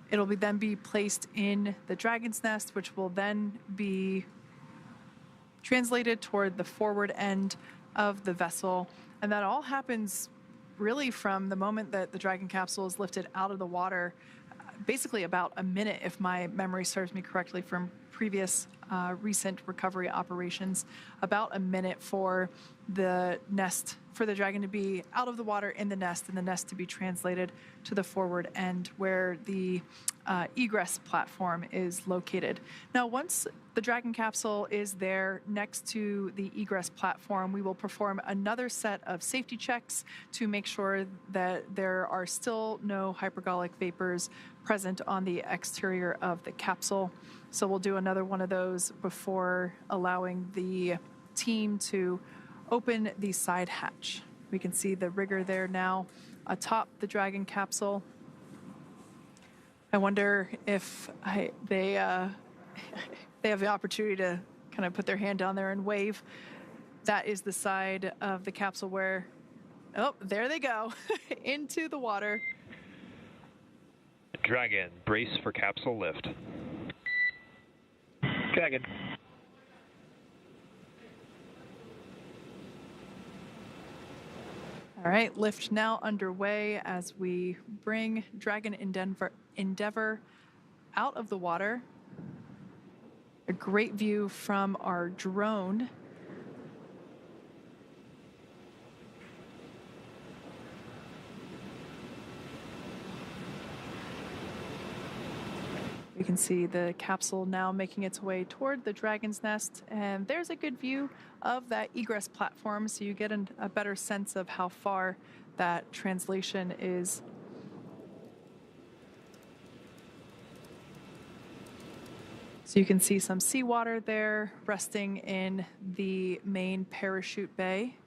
It'll then be placed in the Dragon's nest, which will then be translated toward the forward end of the vessel. And that all happens really from the moment that the Dragon capsule is lifted out of the water, basically about a minute, if my memory serves me correctly from previous recent recovery operations, about a minute for the nest, for the Dragon to be out of the water in the nest, and the nest to be translated to the forward end where the Egress platform is located. Now, once the Dragon capsule is there next to the Egress platform, we will perform another set of safety checks to make sure that there are still no hypergolic vapors present on the exterior of the capsule. So we'll do another one of those before allowing the team to open the side hatch. We can see the rigger there now atop the Dragon capsule. I wonder if they have the opportunity to kind of put their hand down there and wave. That is the side of the capsule where, oh, there they go, into the water. Dragon, brace for capsule lift. Dragon. All right, lift now underway as we bring Dragon Endeavor out of the water. A great view from our drone. We can see the capsule now making its way toward the Dragon's nest, and there's a good view of that Egress platform, so you get a better sense of how far that translation is. So you can see some seawater there resting in the main parachute bay.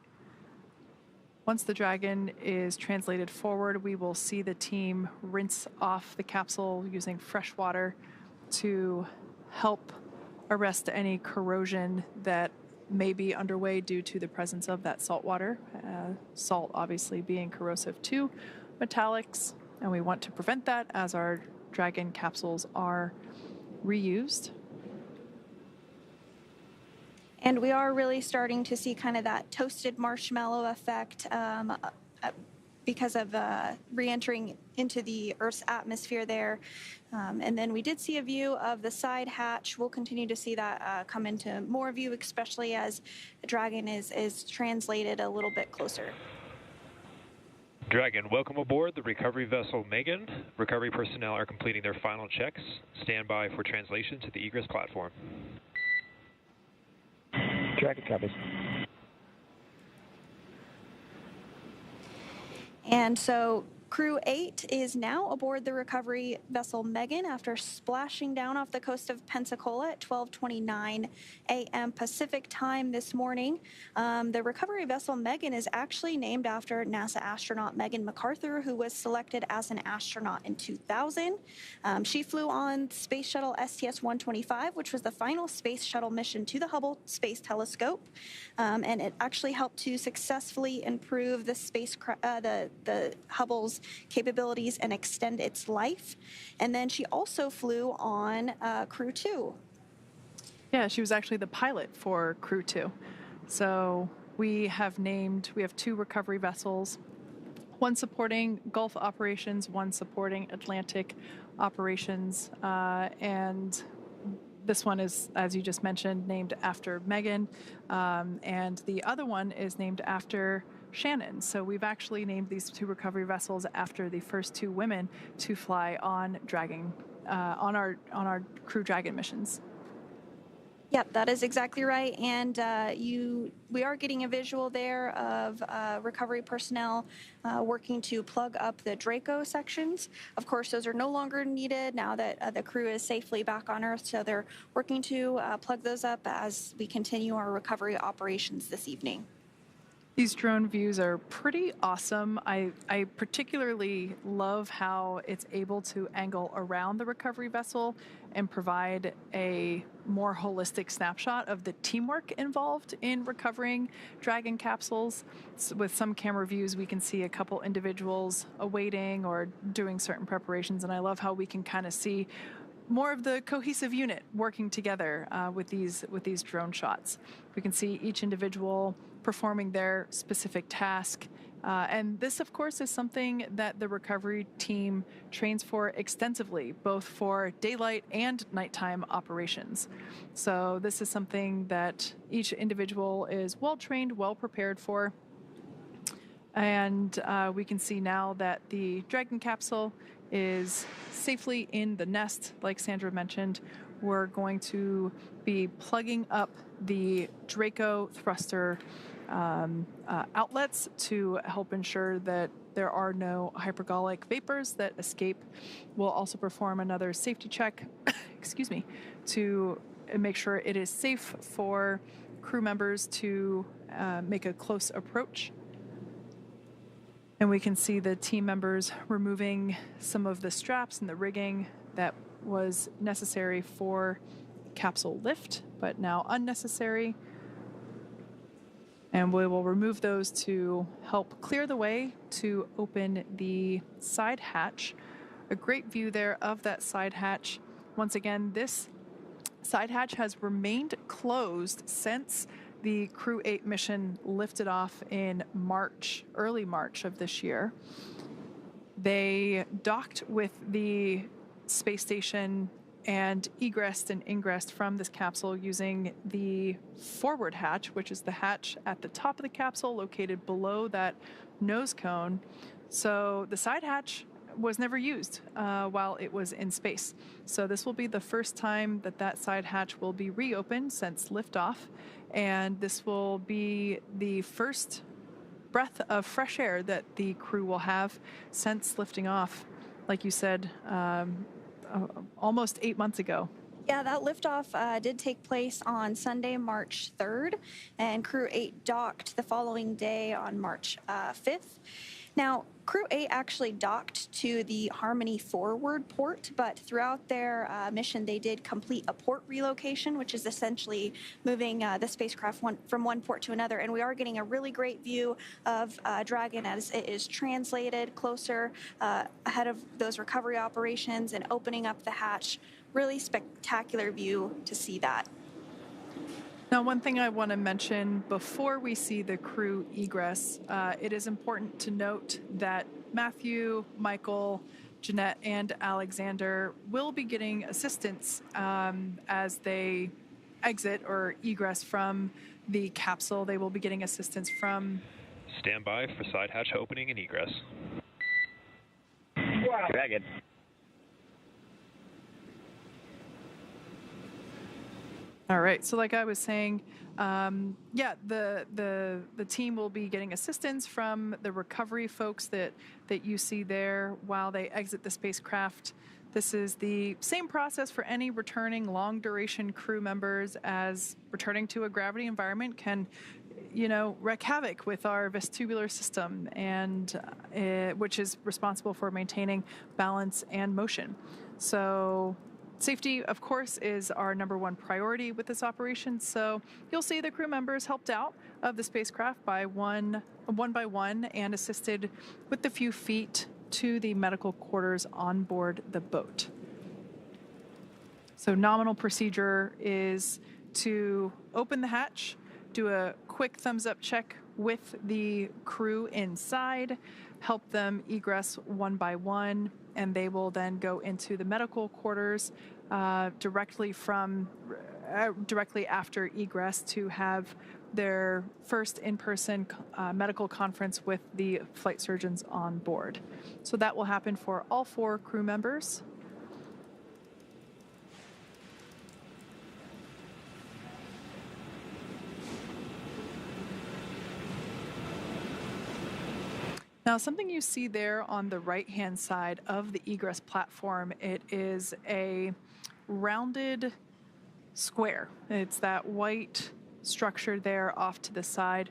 Once the Dragon is translated forward, we will see the team rinse off the capsule using fresh water to help arrest any corrosion that may be underway due to the presence of that salt water. Salt obviously being corrosive to metallics, and we want to prevent that as our Dragon capsules are reused. And we are really starting to see kind of that toasted marshmallow effect because of re-entering into the Earth's atmosphere there. And then we did see a view of the side hatch. We'll continue to see that come into more view, especially as the Dragon is translated a little bit closer. Dragon, welcome aboard the recovery vessel Megan. Recovery personnel are completing their final checks. Stand by for translation to the Egress platform. Dragon copies. And so Crew 8 is now aboard the recovery vessel Megan after splashing down off the coast of Pensacola at 12:29 a.m. Pacific time this morning. The recovery vessel Megan is actually named after NASA astronaut Megan McArthur, who was selected as an astronaut in 2000. She flew on Space Shuttle STS-125, which was the final space shuttle mission to the Hubble Space Telescope. And it actually helped to successfully improve the Hubble's capabilities and extend its life. And then she also flew on Crew 2. Yeah, she was actually the pilot for Crew 2. So we have two recovery vessels, one supporting Gulf operations, one supporting Atlantic operations, and this one is, as you just mentioned, named after Megan, and the other one is named after Shannon. So we've actually named these two recovery vessels after the first two women to fly on Dragon, on our Crew Dragon missions. Yep, that is exactly right. And we are getting a visual there of recovery personnel working to plug up the Draco sections. Of course, those are no longer needed now that the crew is safely back on Earth. So they're working to plug those up as we continue our recovery operations this evening. These drone views are pretty awesome. I particularly love how it's able to angle around the recovery vessel and provide a more holistic snapshot of the teamwork involved in recovering Dragon capsules. So with some camera views, we can see a couple individuals awaiting or doing certain preparations, and I love how we can kind of see more of the cohesive unit working together with these drone shots. We can see each individual performing their specific task. And this, of course, is something that the recovery team trains for extensively, both for daylight and nighttime operations. So this is something that each individual is well trained, well prepared for. And we can see now that the Dragon capsule is safely in the nest, like Sandra mentioned. We're going to be plugging up the Draco thruster outlets to help ensure that there are no hypergolic vapors that escape. We'll also perform another safety check, excuse me, to make sure it is safe for crew members to make a close approach. And we can see the team members removing some of the straps and the rigging that was necessary for capsule lift, but now unnecessary. And we will remove those to help clear the way to open the side hatch. A great view there of that side hatch. Once again, this side hatch has remained closed since the Crew8 mission lifted off in March, early March of this year. They docked with the space station and egressed and ingressed from this capsule using the forward hatch, which is the hatch at the top of the capsule located below that nose cone. So the side hatch was never used while it was in space. So this will be the first time that that side hatch will be reopened since liftoff, and this will be the first breath of fresh air that the crew will have since lifting off, like you said, almost 8 months ago. Yeah, that liftoff did take place on Sunday, March 3rd, and Crew8 docked the following day on March 5th. Now, Crew8 actually docked to the Harmony forward port, but throughout their mission, they did complete a port relocation, which is essentially moving the spacecraft from one port to another. And we are getting a really great view of Dragon as it is translated closer ahead of those recovery operations and opening up the hatch. Really spectacular view to see that. Now, one thing I want to mention before we see the crew egress, it is important to note that Matthew, Michael, Jeanette, and Alexander will be getting assistance as they exit or egress from the capsule. They will be getting assistance from... Stand by for side hatch opening and egress. Dragon. All right. So like I was saying, yeah, the team will be getting assistance from the recovery folks that you see there while they exit the spacecraft. This is the same process for any returning long duration crew members, as returning to a gravity environment can, wreak havoc with our vestibular system, and which is responsible for maintaining balance and motion. So safety, of course, is our #1 priority with this operation. So you'll see the crew members helped out of the spacecraft by one by one and assisted with the few feet to the medical quarters on board the boat. So nominal procedure is to open the hatch, do a quick thumbs up check with the crew inside, help them egress one by one, and they will then go into the medical quarters directly after egress to have their first in-person medical conference with the flight surgeons on board. So that will happen for all 4 crew members. Now, something you see there on the right-hand side of the egress platform, it is a rounded square. It's that white structure there off to the side.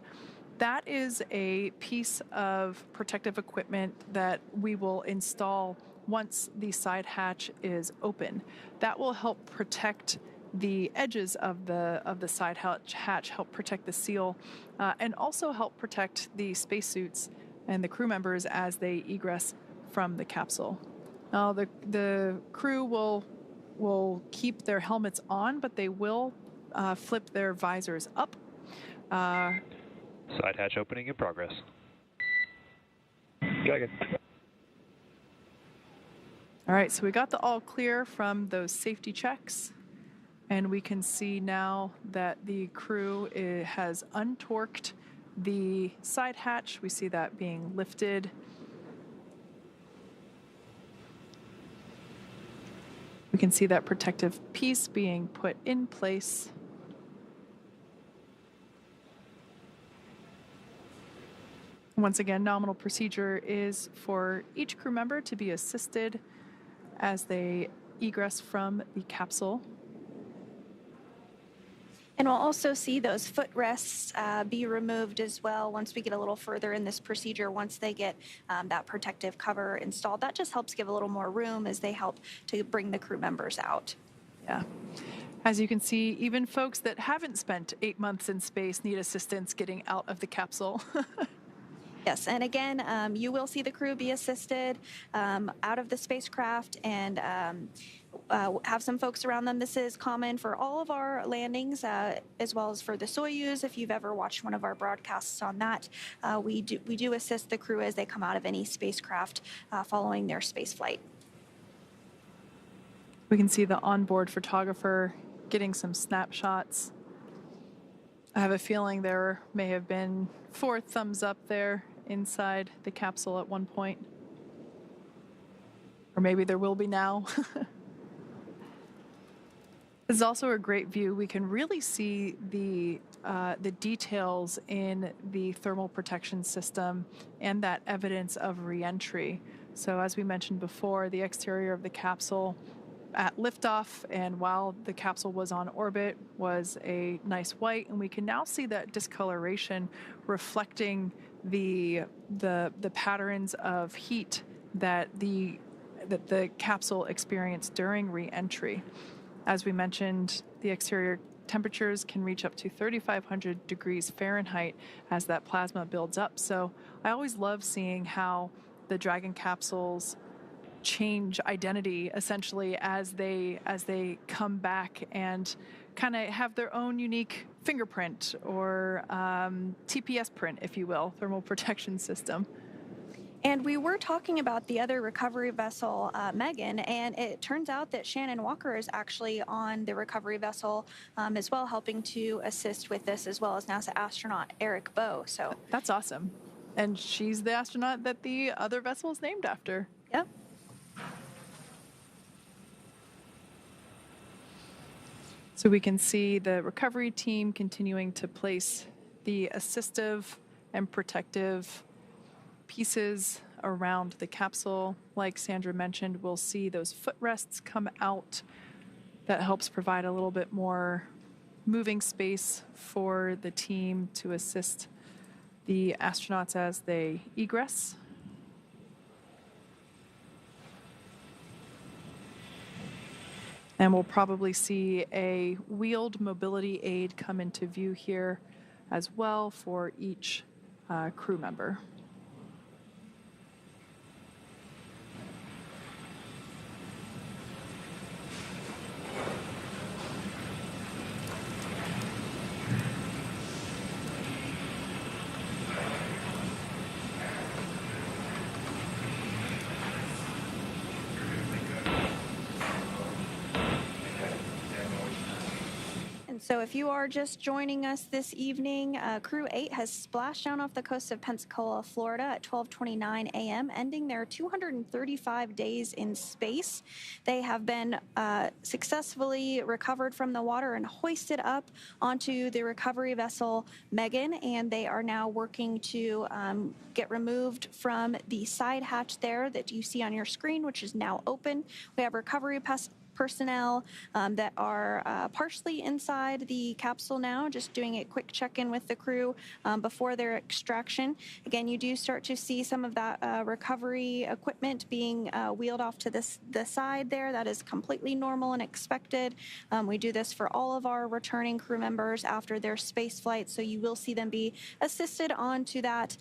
That is a piece of protective equipment that we will install once the side hatch is open. That will help protect the edges of the side hatch, help protect the seal, and also help protect the spacesuits and the crew members as they egress from the capsule. Now, the crew will keep their helmets on, but they will flip their visors up. Side hatch opening in progress. Dragon. All right, so we got the all clear from those safety checks, and we can see now that the crew has untorqued the side hatch. We see that being lifted. We can see that protective piece being put in place. Once again, nominal procedure is for each crew member to be assisted as they egress from the capsule. And we'll also see those footrests be removed as well once we get a little further in this procedure, once they get that protective cover installed. That just helps give a little more room as they help to bring the crew members out. Yeah. As you can see, even folks that haven't spent 8 months in space need assistance getting out of the capsule. Yes, and again, you will see the crew be assisted out of the spacecraft and have some folks around them. This is common for all of our landings, as well as for the Soyuz. If you've ever watched one of our broadcasts on that, we do assist the crew as they come out of any spacecraft following their space flight. We can see the onboard photographer getting some snapshots. I have a feeling there may have been 4 thumbs up there inside the capsule at one point. Or maybe there will be now. This is also a great view. We can really see the details in the thermal protection system and that evidence of re-entry. So as we mentioned before, the exterior of the capsule at liftoff and while the capsule was on orbit was a nice white, and we can now see that discoloration reflecting the patterns of heat that the capsule experienced during re-entry. As we mentioned, the exterior temperatures can reach up to 3,500 degrees Fahrenheit as that plasma builds up. So I always love seeing how the Dragon capsules change identity essentially as they come back and kind of have their own unique fingerprint or TPS print, if you will, thermal protection system. And we were talking about the other recovery vessel, Megan, and it turns out that Shannon Walker is actually on the recovery vessel as well, helping to assist with this, as well as NASA astronaut Eric Bowe. So that's awesome. And she's the astronaut that the other vessel is named after. Yep. So we can see the recovery team continuing to place the assistive and protective pieces around the capsule. Like Sandra mentioned, we'll see those footrests come out. That helps provide a little bit more moving space for the team to assist the astronauts as they egress. And we'll probably see a wheeled mobility aid come into view here as well for each crew member. So if you are just joining us this evening, Crew 8 has splashed down off the coast of Pensacola, Florida at 12:29 a.m., ending their 235 days in space. They have been successfully recovered from the water and hoisted up onto the recovery vessel Megan, and they are now working to get removed from the side hatch there that you see on your screen, which is now open. We have recovery personnel that are partially inside the capsule now, just doing a quick check-in with the crew before their extraction. Again, you do start to see some of that recovery equipment being wheeled off to the side there. That is completely normal and expected. We do this for all of our returning crew members after their space flight, so you will see them be assisted onto that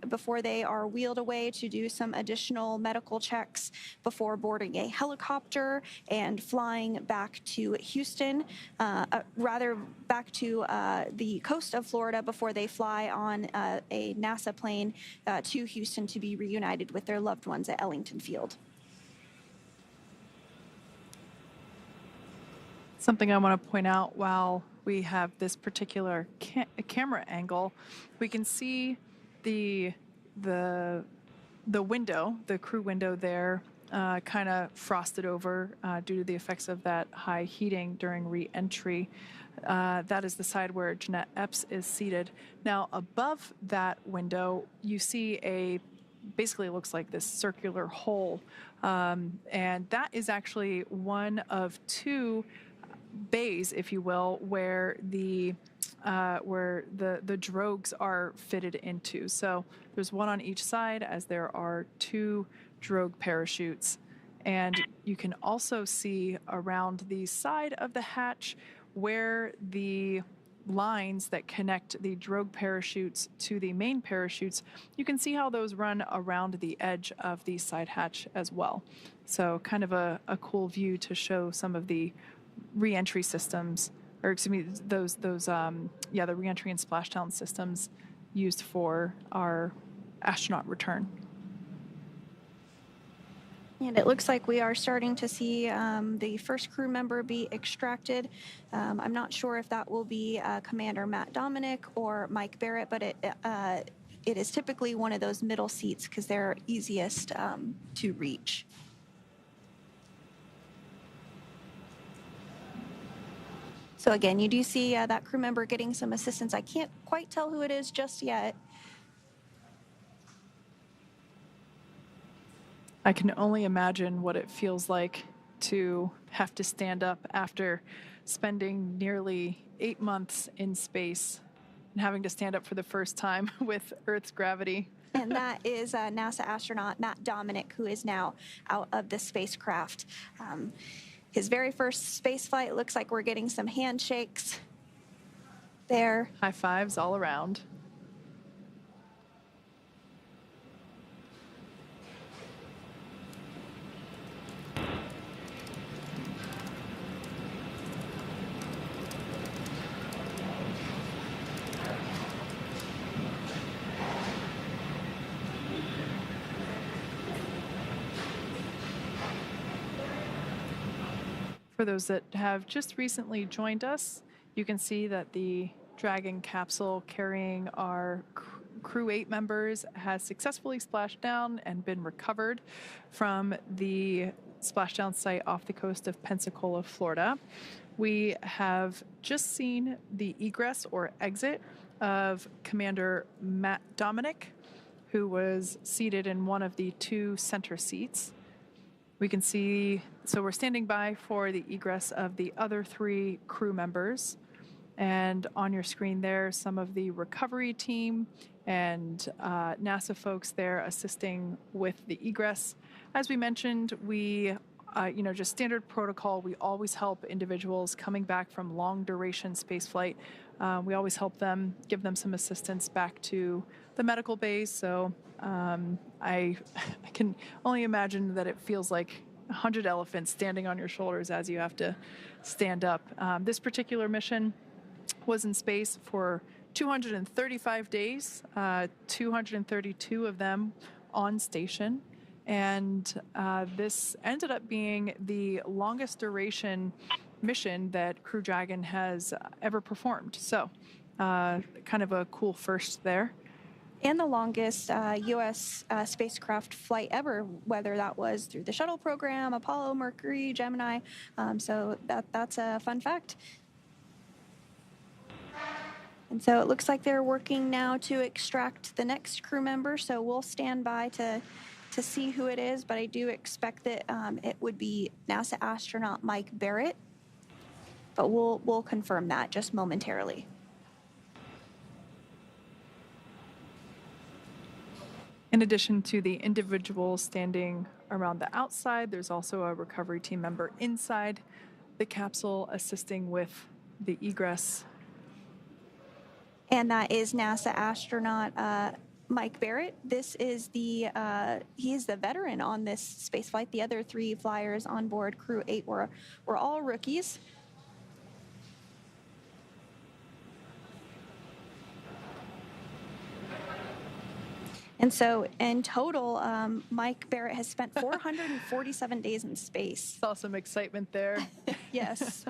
before they are wheeled away to do some additional medical checks before boarding a helicopter and flying back to Houston, rather back to the coast of Florida before they fly on a NASA plane to Houston to be reunited with their loved ones at Ellington Field. Something I want to point out while we have this particular camera angle, we can see the window, the crew window there, kind of frosted over due to the effects of that high heating during re-entry. That is the side where Jeanette Epps is seated. Now, above that window, you see basically looks like this circular hole, and that is actually one of two bays, if you will, where the drogues are fitted into. So there's one on each side, as there are two drogue parachutes. And you can also see around the side of the hatch where the lines that connect the drogue parachutes to the main parachutes, you can see how those run around the edge of the side hatch as well. So kind of a cool view to show some of the re-entry systems, or excuse me, the re-entry and splashdown systems used for our astronaut return. And it looks like we are starting to see the first crew member be extracted. I'm not sure if that will be Commander Matt Dominic or Mike Barrett, but it is typically one of those middle seats because they're easiest to reach. So again, you do see that crew member getting some assistance. I can't quite tell who it is just yet. I can only imagine what it feels like to have to stand up after spending nearly 8 months in space and having to stand up for the first time with Earth's gravity. And that is NASA astronaut Matt Dominic, who is now out of the spacecraft. His very first space flight. Looks like we're getting some handshakes there. High fives all around. For those that have just recently joined us, you can see that the Dragon capsule carrying our crew 8 members has successfully splashed down and been recovered from the splashdown site off the coast of Pensacola, Florida. We have just seen the egress or exit of Commander Matt Dominic, who was seated in one of the 2 center seats. We can see, so we're standing by for the egress of the other 3 crew members. And on your screen there, some of the recovery team and NASA folks there assisting with the egress. As we mentioned, we, just standard protocol, we always help individuals coming back from long duration spaceflight. We always help them, give them some assistance back to the medical base. So I can only imagine that it feels like 100 elephants standing on your shoulders as you have to stand up. This particular mission was in space for 235 days, 232 of them on station. And this ended up being the longest duration mission that Crew Dragon has ever performed. So kind of a cool first there. And the longest U.S. spacecraft flight ever, whether that was through the shuttle program, Apollo, Mercury, Gemini. So that's a fun fact. And so it looks like they're working now to extract the next crew member. So we'll stand by to to see who it is, but I do expect that it would be NASA astronaut Mike Barrett. But we'll confirm that just momentarily. In addition to the individual standing around the outside, there's also a recovery team member inside the capsule assisting with the egress. And that is NASA astronaut Mike Barrett. This is he is the veteran on this space flight. The other 3 flyers on board Crew 8 were all rookies. And so in total, Mike Barrett has spent 447 days in space. Saw some excitement there. Yes.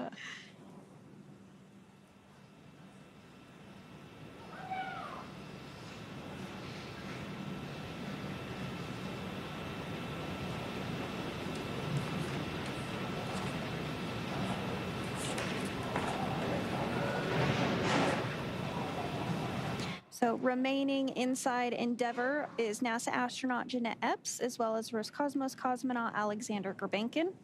So remaining inside Endeavour is NASA astronaut Jeanette Epps, as well as Roscosmos cosmonaut Alexander Gurbankin.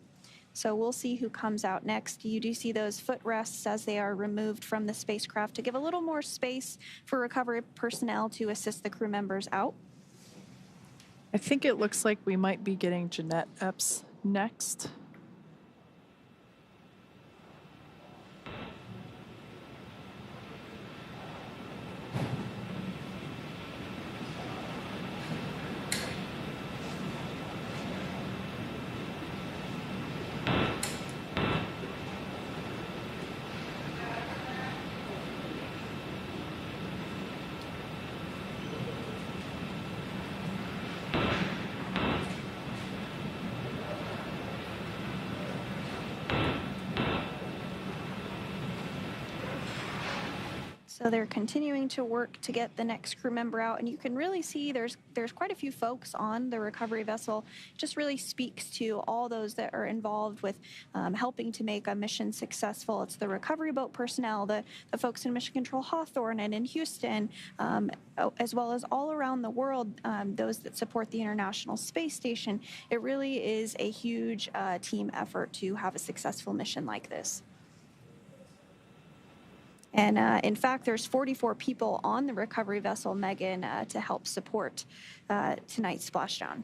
So we'll see who comes out next. You do see those footrests as they are removed from the spacecraft to give a little more space for recovery personnel to assist the crew members out. I think it looks like we might be getting Jeanette Epps next. So they're continuing to work to get the next crew member out, and you can really see there's quite a few folks on the recovery vessel. It just really speaks to all those that are involved with helping to make a mission successful. It's the recovery boat personnel, the folks in Mission Control Hawthorne and in Houston, as well as all around the world, those that support the International Space Station. It really is a huge team effort to have a successful mission like this. And in fact, there's 44 people on the recovery vessel, Megan, to help support tonight's splashdown.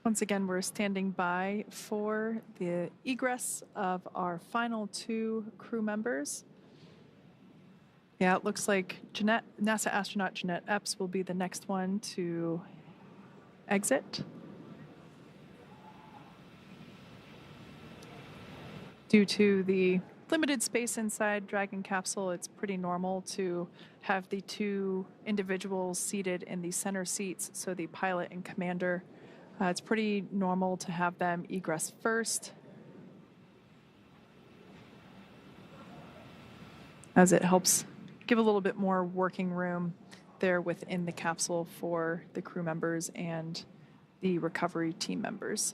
Once again, we're standing by for the egress of our final 2 crew members. Yeah, it looks like NASA astronaut Jeanette Epps will be the next one to exit. Due to the limited space inside Dragon capsule, it's pretty normal to have the 2 individuals seated in the center seats, so the pilot and commander. It's pretty normal to have them egress first, as it helps give a little bit more working room there within the capsule for the crew members and the recovery team members.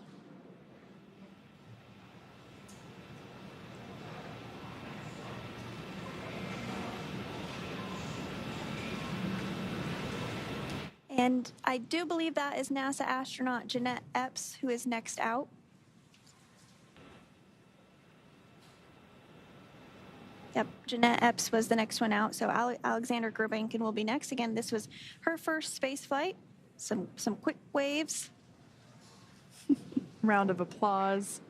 And I do believe that is NASA astronaut Jeanette Epps who is next out. Yep, Jeanette Epps was the next one out, so Alexander Gurbankin will be next. Again, this was her first space flight. Some quick waves. Round of applause.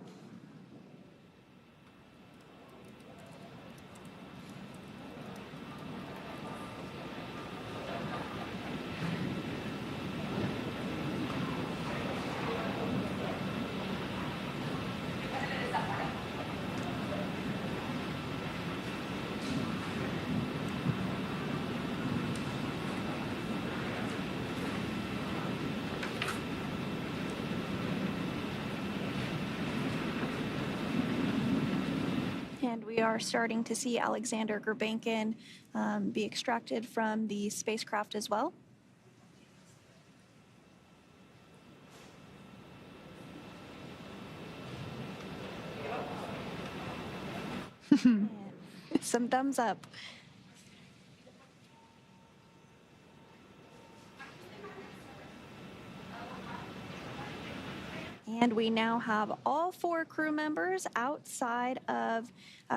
And we are starting to see Alexander Gurbankin be extracted from the spacecraft as well. Some thumbs up. And we now have all 4 crew members outside of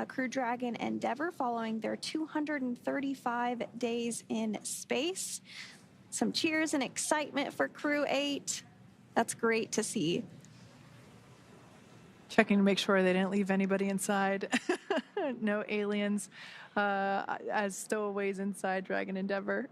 Crew Dragon Endeavour following their 235 days in space. Some cheers and excitement for Crew 8. That's great to see. Checking to make sure they didn't leave anybody inside. No aliens as stowaways inside Dragon Endeavour.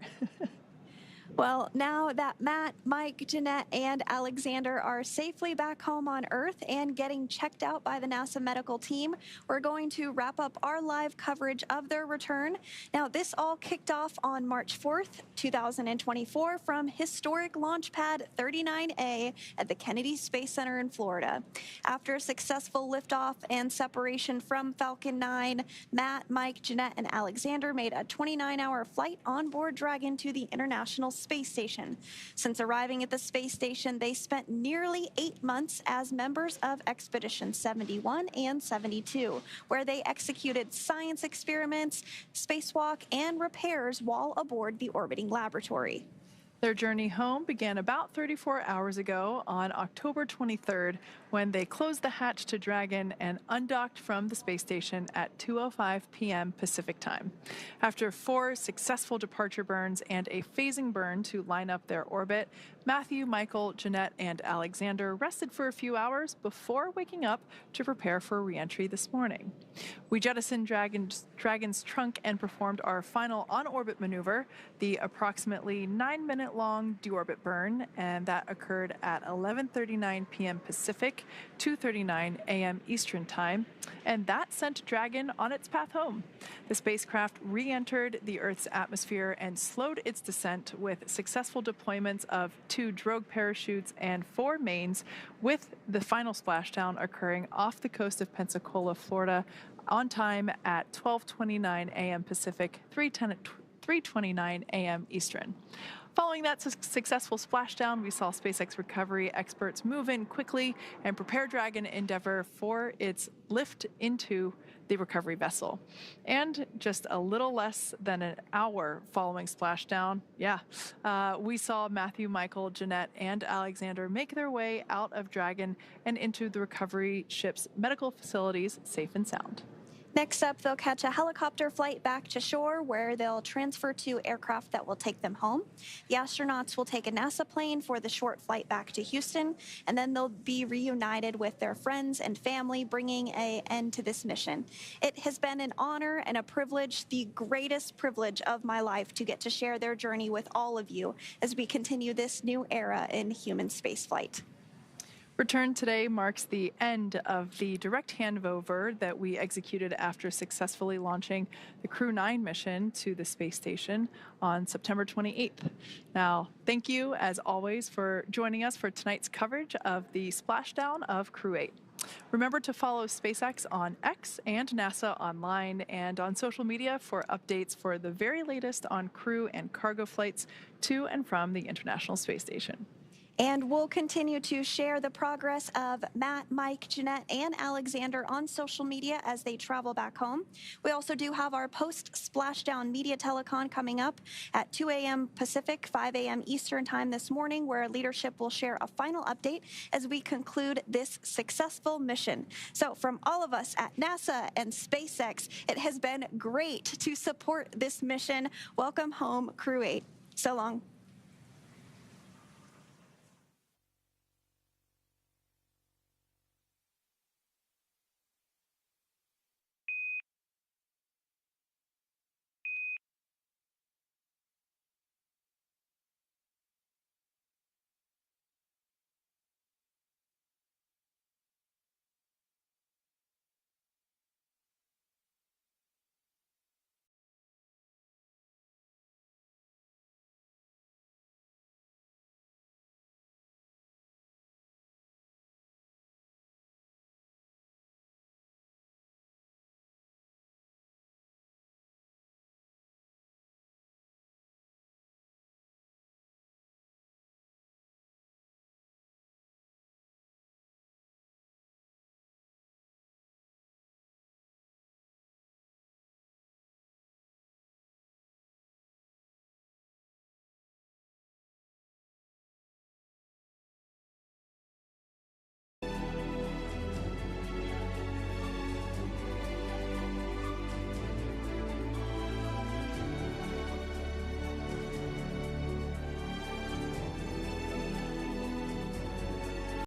Well, now that Matt, Mike, Jeanette, and Alexander are safely back home on Earth and getting checked out by the NASA medical team, we're going to wrap up our live coverage of their return. Now, this all kicked off on March 4th, 2024 from historic launch pad 39A at the Kennedy Space Center in Florida. After a successful liftoff and separation from Falcon 9, Matt, Mike, Jeanette, and Alexander made a 29-hour flight on board Dragon to the International Space Station. Since arriving at the space station, they spent nearly 8 months as members of Expedition 71 and 72, where they executed science experiments, spacewalk, and repairs while aboard the orbiting laboratory. Their journey home began about 34 hours ago on October 23rd when they closed the hatch to Dragon and undocked from the space station at 2:05 p.m. Pacific time. After 4 successful departure burns and a phasing burn to line up their orbit, Matthew, Michael, Jeanette, and Alexander rested for a few hours before waking up to prepare for re-entry this morning. We jettisoned Dragon's trunk and performed our final on-orbit maneuver, the approximately 9-minute-long deorbit burn, and that occurred at 11:39 p.m. Pacific, 2:39 a.m. Eastern Time, and that sent Dragon on its path home. The spacecraft re-entered the Earth's atmosphere and slowed its descent with successful deployments of 2 drogue parachutes and 4 mains, with the final splashdown occurring off the coast of Pensacola, Florida, on time at 12:29 a.m. Pacific, 3:29 a.m. Eastern. Following that successful splashdown, we saw SpaceX recovery experts move in quickly and prepare Dragon Endeavour for its lift into the recovery vessel. And just a little less than an hour following splashdown, we saw Matthew, Michael, Jeanette, and Alexander make their way out of Dragon and into the recovery ship's medical facilities safe and sound. Next up, they'll catch a helicopter flight back to shore where they'll transfer to aircraft that will take them home. The astronauts will take a NASA plane for the short flight back to Houston, and then they'll be reunited with their friends and family, bringing an end to this mission. It has been an honor and a privilege, the greatest privilege of my life, to get to share their journey with all of you as we continue this new era in human spaceflight. Return today marks the end of the direct handover that we executed after successfully launching the Crew 9 mission to the space station on September 28th. Now, thank you, as always, for joining us for tonight's coverage of the splashdown of Crew 8. Remember to follow SpaceX on X and NASA online and on social media for updates for the very latest on crew and cargo flights to and from the International Space Station. And we'll continue to share the progress of Matt, Mike, Jeanette, and Alexander on social media as they travel back home. We also do have our post-splashdown media telecon coming up at 2 a.m. Pacific, 5 a.m. Eastern Time this morning, where leadership will share a final update as we conclude this successful mission. So from all of us at NASA and SpaceX, it has been great to support this mission. Welcome home, Crew 8. So long.